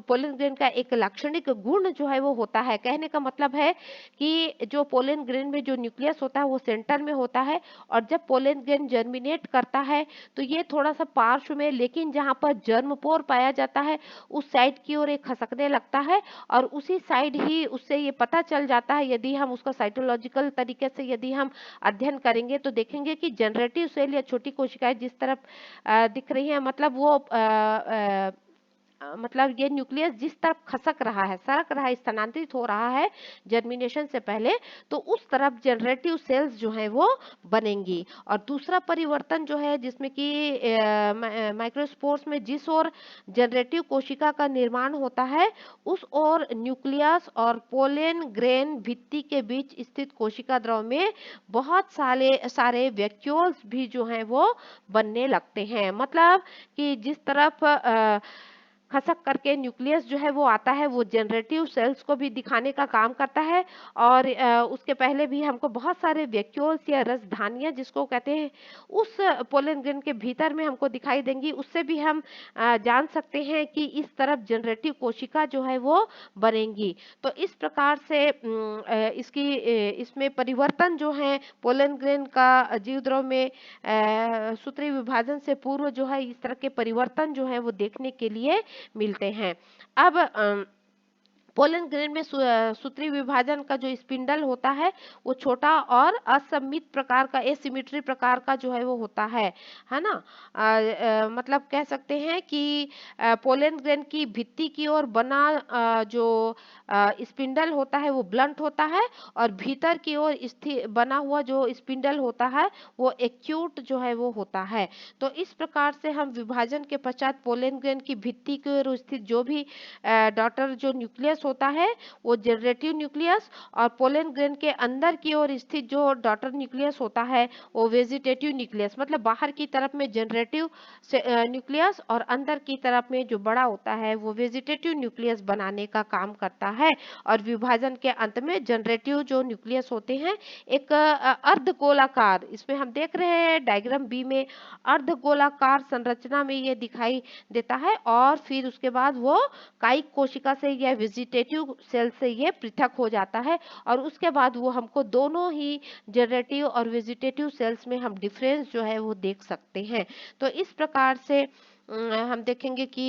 A: पोलन ग्रेन का एक लाक्षणिक गुण जो है वो होता है। कहने का मतलब है कि जो पोलन ग्रेन में जो न्यूक्लियस होता है वो सेंटर में होता है और जब पोलन ग्रेन जर्मिनेट करता है तो ये थोड़ा सा पार्श्व में, लेकिन जहां पर जर्म पोर पाया जाता जाता है, उस साइड की ओर एक खसकने लगता है और उसी साइड ही उससे ये पता चल जाता है, यदि हम उसका साइटोलॉजिकल तरीके से यदि हम अध्ययन करेंगे तो देखेंगे कि जनरेटिव सेल या छोटी कोशिकाएं जिस तरफ दिख रही हैं, मतलब वो मतलब ये न्यूक्लियस जिस तरफ खसक रहा है, सरक रहा है, स्थानांतरित हो रहा है जर्मिनेशन से पहले, तो उस तरफ जनरेटिव सेल्स जो है वो बनेंगी। और दूसरा परिवर्तन जो है जिसमें कि माइक्रोस्पोर्स में जिस ओर जनरेटिव कोशिका का निर्माण होता है, उस ओर न्यूक्लियस और पोलन ग्रेन भित्ति के बीच स्थित कोशिका द्रव में बहुत सारे सारे वैक्यूल्स भी जो हैं वो बनने लगते हैं। मतलब कि जिस तरफ खसक करके न्यूक्लियस जो है वो आता है, वो जनरेटिव सेल्स को भी दिखाने का काम करता है। और उसके पहले भी हमको बहुत सारे वैक्यूल्स या रसधानियां जिसको कहते हैं, उस पोलन ग्रेन के भीतर में हमको दिखाई देंगी। उससे भी हम जान सकते हैं कि इस तरफ जनरेटिव कोशिका जो है वो बनेंगी। तो इस प्रकार से इसमें परिवर्तन जो है पोलन ग्रेन का जीवद्रव में सूत्री विभाजन से पूर्व जो है, इस तरह के परिवर्तन जो है वो देखने के लिए मिलते हैं। अब पोलन ग्रेन में सूत्री विभाजन का जो स्पिंडल होता है वो छोटा और असममित प्रकार का, एसिमेट्री प्रकार का जो है वो होता है ना। मतलब कह सकते हैं कि पोलन ग्रेन की भित्ति की ओर बना जो स्पिंडल होता है वो ब्लंट होता है, और भीतर की ओर स्थित बना हुआ जो स्पिंडल होता है वो एक्यूट जो है वो होता है। तो इस प्रकार से हम विभाजन के पश्चात पोलन ग्रेन की भित्ति की ओर स्थित जो भी डॉटर जो न्यूक्लियस होता है वो जनरेटिव न्यूक्लियस, और पोलन ग्रेन के अंदर की ओर स्थित जो डॉटर न्यूक्लियस होता है वो वेजिटेटिव न्यूक्लियस, मतलब बाहर की तरफ में जनरेटिव न्यूक्लियस और अंदर की तरफ में जो बड़ा होता है वो वेजिटेटिव न्यूक्लियस बनाने का काम करता है। और विभाजन के अंत में जनरेटिव जो न्यूक्लियस होते हैं एक अर्धगोलाकार, इसमें हम देख रहे हैं डायग्राम बी में अर्धगोलाकार संरचना में ये दिखाई देता है, और फिर उसके बाद वो कायिक कोशिका से या वेजिटेटिव सेल से ये पृथक हो जाता है। और उसके बाद वो हमको दोनों ही जनरेटिव और वेजिटेटिव सेल्स में हम डिफरेंस जो है वो देख सकते हैं। तो इस प्रकार से हम देखेंगे कि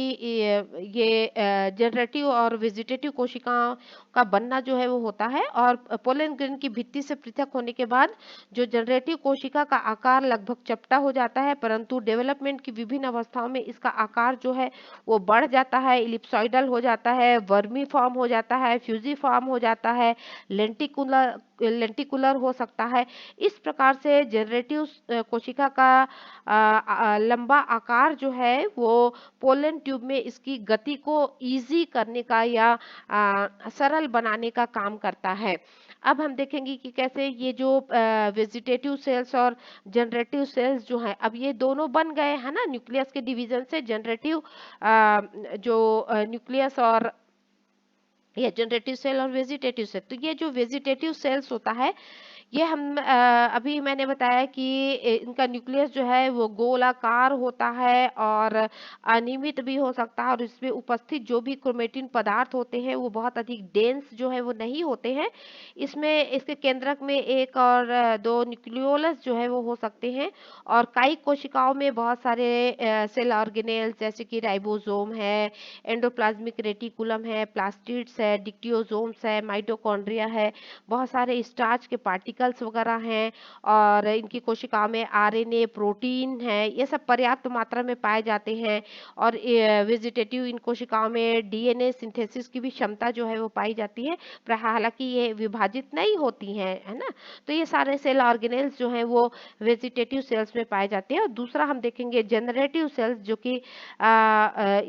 A: ये जनरेटिव और वेजिटेटिव कोशिकाओं का बनना जो है वो होता है। और पोलन ग्रेन की भित्ति से पृथक होने के बाद जो जनरेटिव कोशिका का आकार लगभग चपटा हो जाता है, परंतु डेवलपमेंट की विभिन्न अवस्थाओं में इसका आकार जो है वो बढ़ जाता है, इलिप्सॉइडल हो जाता है, वर्मी फॉर्म हो जाता है, फ्यूजी फॉर्म हो जाता है, लेंटिकुलर हो सकता है। इस प्रकार से जनरेटिव कोशिका का लंबा आकार जो है वो पोलन ट्यूब में इसकी गति को इजी करने का या सरल बनाने का काम करता है। अब हम देखेंगे कि कैसे ये जो वेजिटेटिव सेल्स और जनरेटिव सेल्स जो हैं, अब ये दोनों बन गए हैं ना न्यूक्लियस के डिवीजन से, जनरेटिव जो न्यूक्लियस और ये जनरेटिव सेल और वेजिटेटिव सेल। तो ये जो वेजिटेटिव सेल्स होता है, ये हम अभी मैंने बताया कि इनका न्यूक्लियस जो है वो गोलाकार होता है और अनियमित भी हो सकता है, और इसमें उपस्थित जो भी क्रोमेटिन पदार्थ होते हैं वो बहुत अधिक डेंस जो है वो नहीं होते हैं। इसमें इसके केंद्रक में एक और दो न्यूक्लियोलस जो है वो हो सकते हैं। और कई कोशिकाओं में बहुत सारे सेल ऑर्गेनेल्स जैसे कि राइबोसोम है, एंडोप्लाज्मिक रेटिकुलम है, प्लास्टिड्स है, डिक्टियोसोम्स है, माइटोकॉन्ड्रिया है, बहुत सारे स्टार्च के पार्टिकल्स वगैरह हैं। और इनकी कोशिकाओं में आरएनए, प्रोटीन है, ये सब पर्याप्त मात्रा में पाए जाते हैं। और वेजिटेटिव इन कोशिकाओं में डीएनए सिंथेसिस की भी क्षमता जो है वो पाई जाती है, पर हालांकि ये विभाजित नहीं होती हैं, है ना। तो ये सारे सेल ऑर्गेनेल्स जो हैं वो वेजिटेटिव सेल्स में पाए जाते हैं। और दूसरा हम देखेंगे जनरेटिव सेल्स, जो कि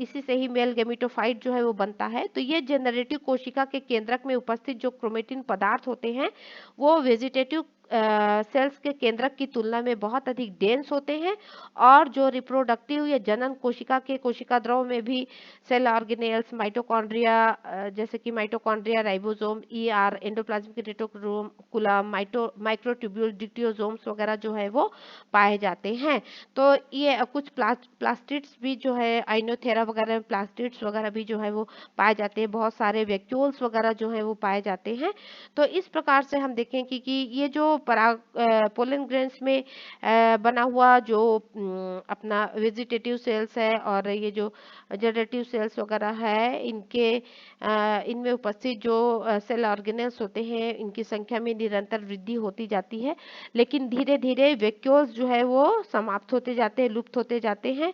A: इसी से ही मेल गेमिटोफाइट जो है वो बनता है। तो ये जनरेटिव कोशिका के केंद्रक में उपस्थित जो क्रोमेटिन पदार्थ होते हैं वो वेजिटेटिव सेल्स के केंद्रक की तुलना में बहुत अधिक डेंस होते हैं। और जो रिप्रोडक्टिव या जनन कोशिका के कोशिका द्रव में भी सेल ऑर्गेनेल्स, माइटोकॉन्ड्रिया जैसे कि mitochondria, ribosome, ER, endoplasmic reticulum, microtubule, dictyosomes वगैरह जो है वो पाए जाते हैं। तो ये कुछ प्लास्टिड्स भी जो है आइनोथेरा वगैरह में प्लास्टिड्स वगैरह भी जो है वो पाए जाते हैं, बहुत सारे वैक्यूल्स वगैरह जो है वो पाए जाते हैं। तो इस प्रकार से हम देखें कि ये जो जो पोलन ग्रेन्स में बना हुआ जो अपना वेजिटेटिव सेल्स है और ये जो जनरेटिव सेल्स वगैरह है, इनमें उपस्थित जो सेल ऑर्गेनेल्स होते हैं, इनकी संख्या में निरंतर वृद्धि होती जाती है। लेकिन धीरे धीरे वैक्यूल्स जो है वो समाप्त होते जाते हैं, लुप्त होते जाते हैं।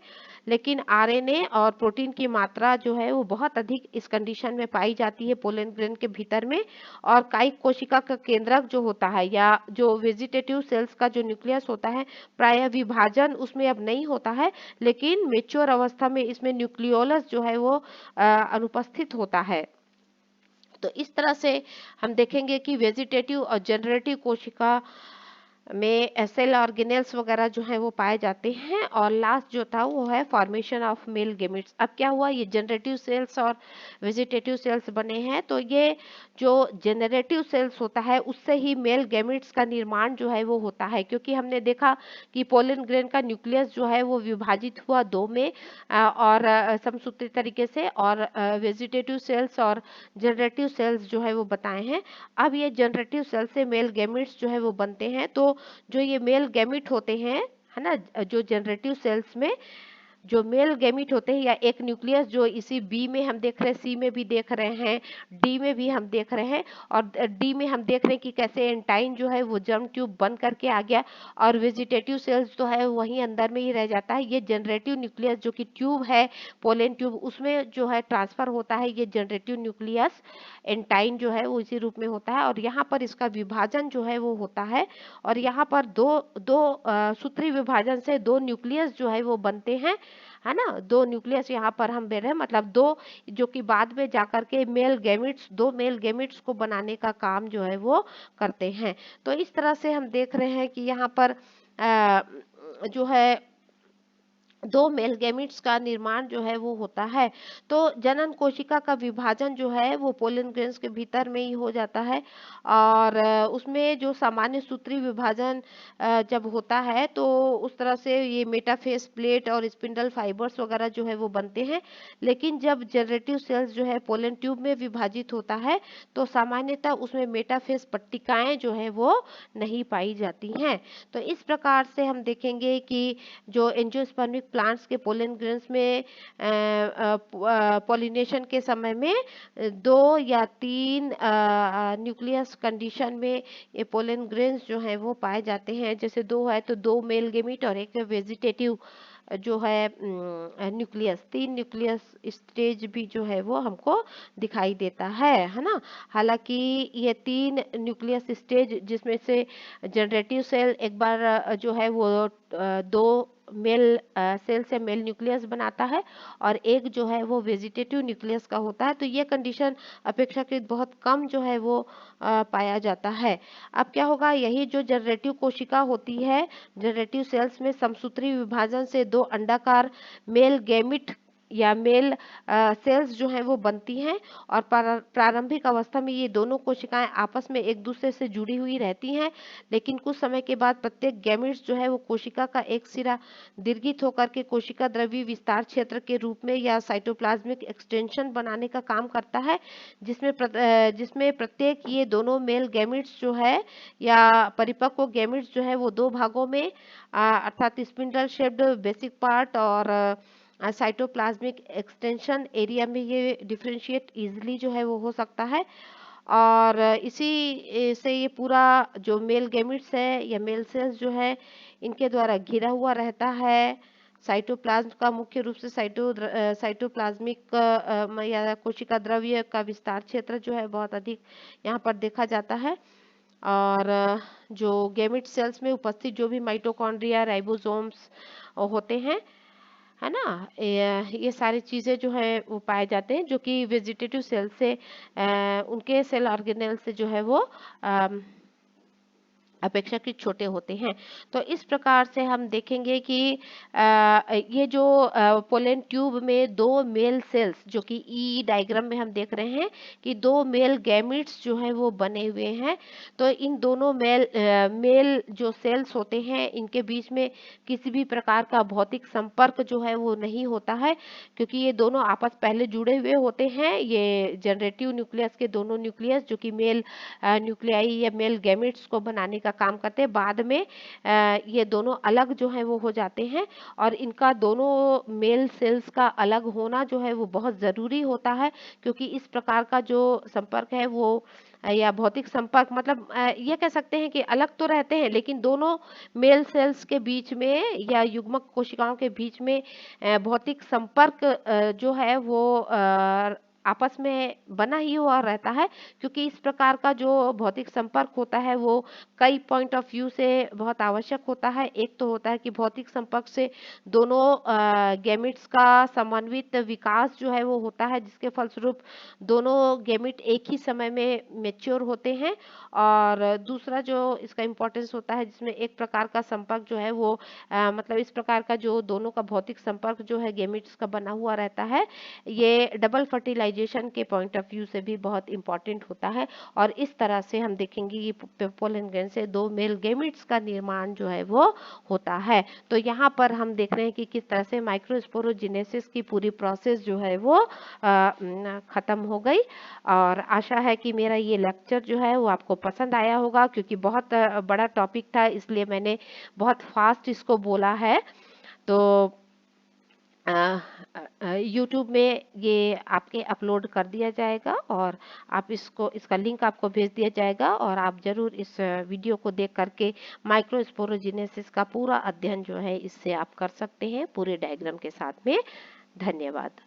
A: लेकिन आरएनए और प्रोटीन की मात्रा जो है वो बहुत अधिक इस कंडीशन में पाई जाती है पोलन ग्रेन के भीतर में। और कायिक कोशिका का केंद्रक जो होता है या जो वेजिटेटिव सेल्स का जो न्यूक्लियस होता है, प्रायः विभाजन उसमें अब नहीं होता है, लेकिन मेच्योर अवस्था में इसमें न्यूक्लियोलस जो है वो अनुपस्थित होता है। तो इस तरह से हम देखेंगे कि वेजिटेटिव और जनरेटिव कोशिका में सेल ऑर्गेनेल्स वगैरह जो है वो पाए जाते हैं। और लास्ट जो था वो है फॉर्मेशन ऑफ मेल गेमिट्स। अब क्या हुआ, ये जनरेटिव सेल्स और वेजिटेटिव सेल्स बने हैं, तो ये जो जनरेटिव सेल्स होता है उससे ही मेल गेमिट्स का निर्माण जो है वो होता है। क्योंकि हमने देखा कि पोलन ग्रेन का न्यूक्लियस जो है वो विभाजित हुआ दो में और समसूत्री तरीके से, और वेजिटेटिव सेल्स और जनरेटिव सेल्स जो है वो बताए हैं। अब ये जनरेटिव सेल से मेल गैमेट्स जो है वो बनते हैं। तो जो ये मेल गैमेट होते हैं, है ना, जो जनरेटिव सेल्स में जो मेल गैमेट होते हैं या एक न्यूक्लियस जो इसी बी में हम देख रहे हैं, सी में भी देख रहे हैं, डी में भी हम देख रहे हैं, और डी में हम देख रहे हैं कि कैसे एंटाइन जो है वो जर्म ट्यूब बन करके आ गया और वेजिटेटिव सेल्स जो है वहीं अंदर में ही रह जाता है। ये जनरेटिव न्यूक्लियस जो कि ट्यूब है, पोलन ट्यूब, उसमें जो है ट्रांसफर होता है ये जनरेटिव न्यूक्लियस, एंटाइन जो है वो इसी रूप में होता है। और यहाँ पर इसका विभाजन जो है वो होता है, और यहाँ पर दो दो सूत्री विभाजन से दो न्यूक्लियस जो है वो बनते हैं, है ना। दो न्यूक्लियस यहाँ पर हम दे रहे हैं, मतलब दो, जो कि बाद में जाकर के मेल गैमेट्स, दो मेल गैमेट्स को बनाने का काम जो है वो करते हैं। तो इस तरह से हम देख रहे हैं कि यहाँ पर जो है दो मेल गैमेट्स का निर्माण जो है वो होता है। तो जनन कोशिका का विभाजन जो है वो पोलन ग्रेन्स के भीतर में ही हो जाता है। और उसमें जो सामान्य सूत्री विभाजन जब होता है तो उस तरह से ये मेटाफेस प्लेट और स्पिंडल फाइबर्स वगैरह जो है वो बनते हैं। लेकिन जब जनरेटिव सेल्स जो है पोलन ट्यूब में विभाजित होता है तो सामान्यतः उसमें मेटाफेस पट्टिकाएं जो है वो नहीं पाई जाती हैं। तो इस प्रकार से हम देखेंगे कि जो एंजियोस्पर्मिक प्लांट्स के पोलन ग्रेन्स में पॉलिनेशन के समय में दो या तीन न्यूक्लियस कंडीशन में ये पोलन ग्रेन्स जो है वो पाए जाते हैं। जैसे दो है तो दो मेल गेमिट और एक वेजिटेटिव जो है न्यूक्लियस, तीन न्यूक्लियस स्टेज भी जो है वो हमको दिखाई देता है ना। हालांकि ये तीन न्यूक्लियस स्टेज, जिसमें से जनरेटिव सेल एक बार जो है वो दो मेल सेल से मेल न्यूक्लियस बनाता है और एक जो है वो वेजिटेटिव न्यूक्लियस का होता है। तो ये कंडीशन अपेक्षाकृत बहुत कम जो है वो पाया जाता है। अब क्या होगा, यही जो जनरेटिव कोशिका होती है, जनरेटिव सेल्स में समसूत्री विभाजन से दो अंडाकार मेल गैमिट या मेल सेल्स जो हैं वो बनती हैं। और प्रारंभिक अवस्था में ये दोनों कोशिकाएं आपस में एक दूसरे से जुड़ी हुई रहती हैं। लेकिन कुछ समय के बाद प्रत्येक गैमेट्स जो है वो कोशिका का एक सिरा दीर्घित होकर के कोशिका द्रव्य विस्तार क्षेत्र के रूप में या साइटोप्लाज्मिक एक्सटेंशन बनाने का काम करता है, जिसमें प्रत्येक ये दोनों मेल गैमेट्स जो है या परिपक्व गैमेट्स जो है वो दो भागों में अर्थात स्पिंडल शेप्ड बेसिक पार्ट और साइटोप्लाज्मिक एक्सटेंशन एरिया में ये डिफरेंशिएट इजीली जो है वो हो सकता है। और इसी से ये पूरा जो मेल गैमेट्स है या मेल सेल्स जो है इनके द्वारा घिरा हुआ रहता है। साइटोप्लाज्म का मुख्य रूप से साइटोप्लाज्मिक या कोशिका द्रव्य का विस्तार क्षेत्र जो है बहुत अधिक यहाँ पर देखा जाता है। और जो गैमेट सेल्स में उपस्थित जो भी माइटोकॉन्ड्रिया, राइबोसोम्स होते हैं, है ना, ये सारी चीजें जो है वो पाए जाते हैं, जो कि वेजिटेटिव सेल से उनके सेल ऑर्गेनेल से जो है वो अपेक्षाकृत छोटे होते हैं। तो इस प्रकार से हम देखेंगे कि ये जो पोलन ट्यूब में दो मेल सेल्स, जो कि ई डायग्राम में हम देख रहे हैं कि दो मेल गैमेट्स जो है वो बने हुए हैं। तो इन दोनों मेल जो सेल्स होते हैं इनके बीच में किसी भी प्रकार का भौतिक संपर्क जो है वो नहीं होता है, क्योंकि ये दोनों आपस पहले जुड़े हुए होते हैं। ये जनरेटिव न्यूक्लियस के दोनों न्यूक्लियस जो कि मेल न्यूक्लियाई या मेल गैमेट्स को बनाने का काम करते हैं। बाद में ये दोनों अलग जो है वो हो जाते हैं और इनका दोनों मेल सेल्स का अलग होना जो है वो बहुत ज़रूरी होता है, क्योंकि इस प्रकार का जो संपर्क है वो या भौतिक संपर्क मतलब ये कह सकते हैं कि अलग तो रहते हैं लेकिन दोनों मेल सेल्स के बीच में या युग्मक कोशिकाओं के बीच में भौतिक संपर्क जो है वो आपस में बना ही हुआ रहता है, क्योंकि इस प्रकार का जो भौतिक संपर्क होता है वो कई पॉइंट ऑफ व्यू से बहुत आवश्यक होता है। एक तो होता है कि भौतिक संपर्क से दोनों गैमेट्स का समन्वित विकास जो है वो होता है, जिसके फलस्वरूप दोनों गैमेट एक ही समय में मैच्योर होते हैं। और दूसरा जो इसका इम्पोर्टेंस होता है, जिसमें एक प्रकार का संपर्क जो है वो मतलब इस प्रकार का जो दोनों का भौतिक संपर्क जो है गैमेट्स का बना हुआ रहता है, ये डबल फर्टिलाइजेशन के पॉइंट ऑफ व्यू से भी बहुत इंपॉर्टेंट होता है। और इस तरह से हम देखेंगे कि पोलन ग्रैंड से दो मेल गैमेट्स का निर्माण जो है वो होता है। तो यहाँ पर हम देख रहे हैं कि किस तरह से माइक्रोस्पोरोजेनेसिस की पूरी प्रोसेस जो है वो खत्म हो गई। और आशा है कि मेरा ये लेक्चर जो है वो आपको पसंद आया होगा, क्योंकि बहुत बड़ा टॉपिक था, इसलिए मैंने बहुत फास्ट इसको बोला है। तो यूट्यूब में ये आपके अपलोड कर दिया जाएगा और आप इसका लिंक आपको भेज दिया जाएगा, और आप ज़रूर इस वीडियो को देख करके माइक्रोस्पोरोजेनेसिस का पूरा अध्ययन जो है इससे आप कर सकते हैं पूरे डायग्राम के साथ में। धन्यवाद।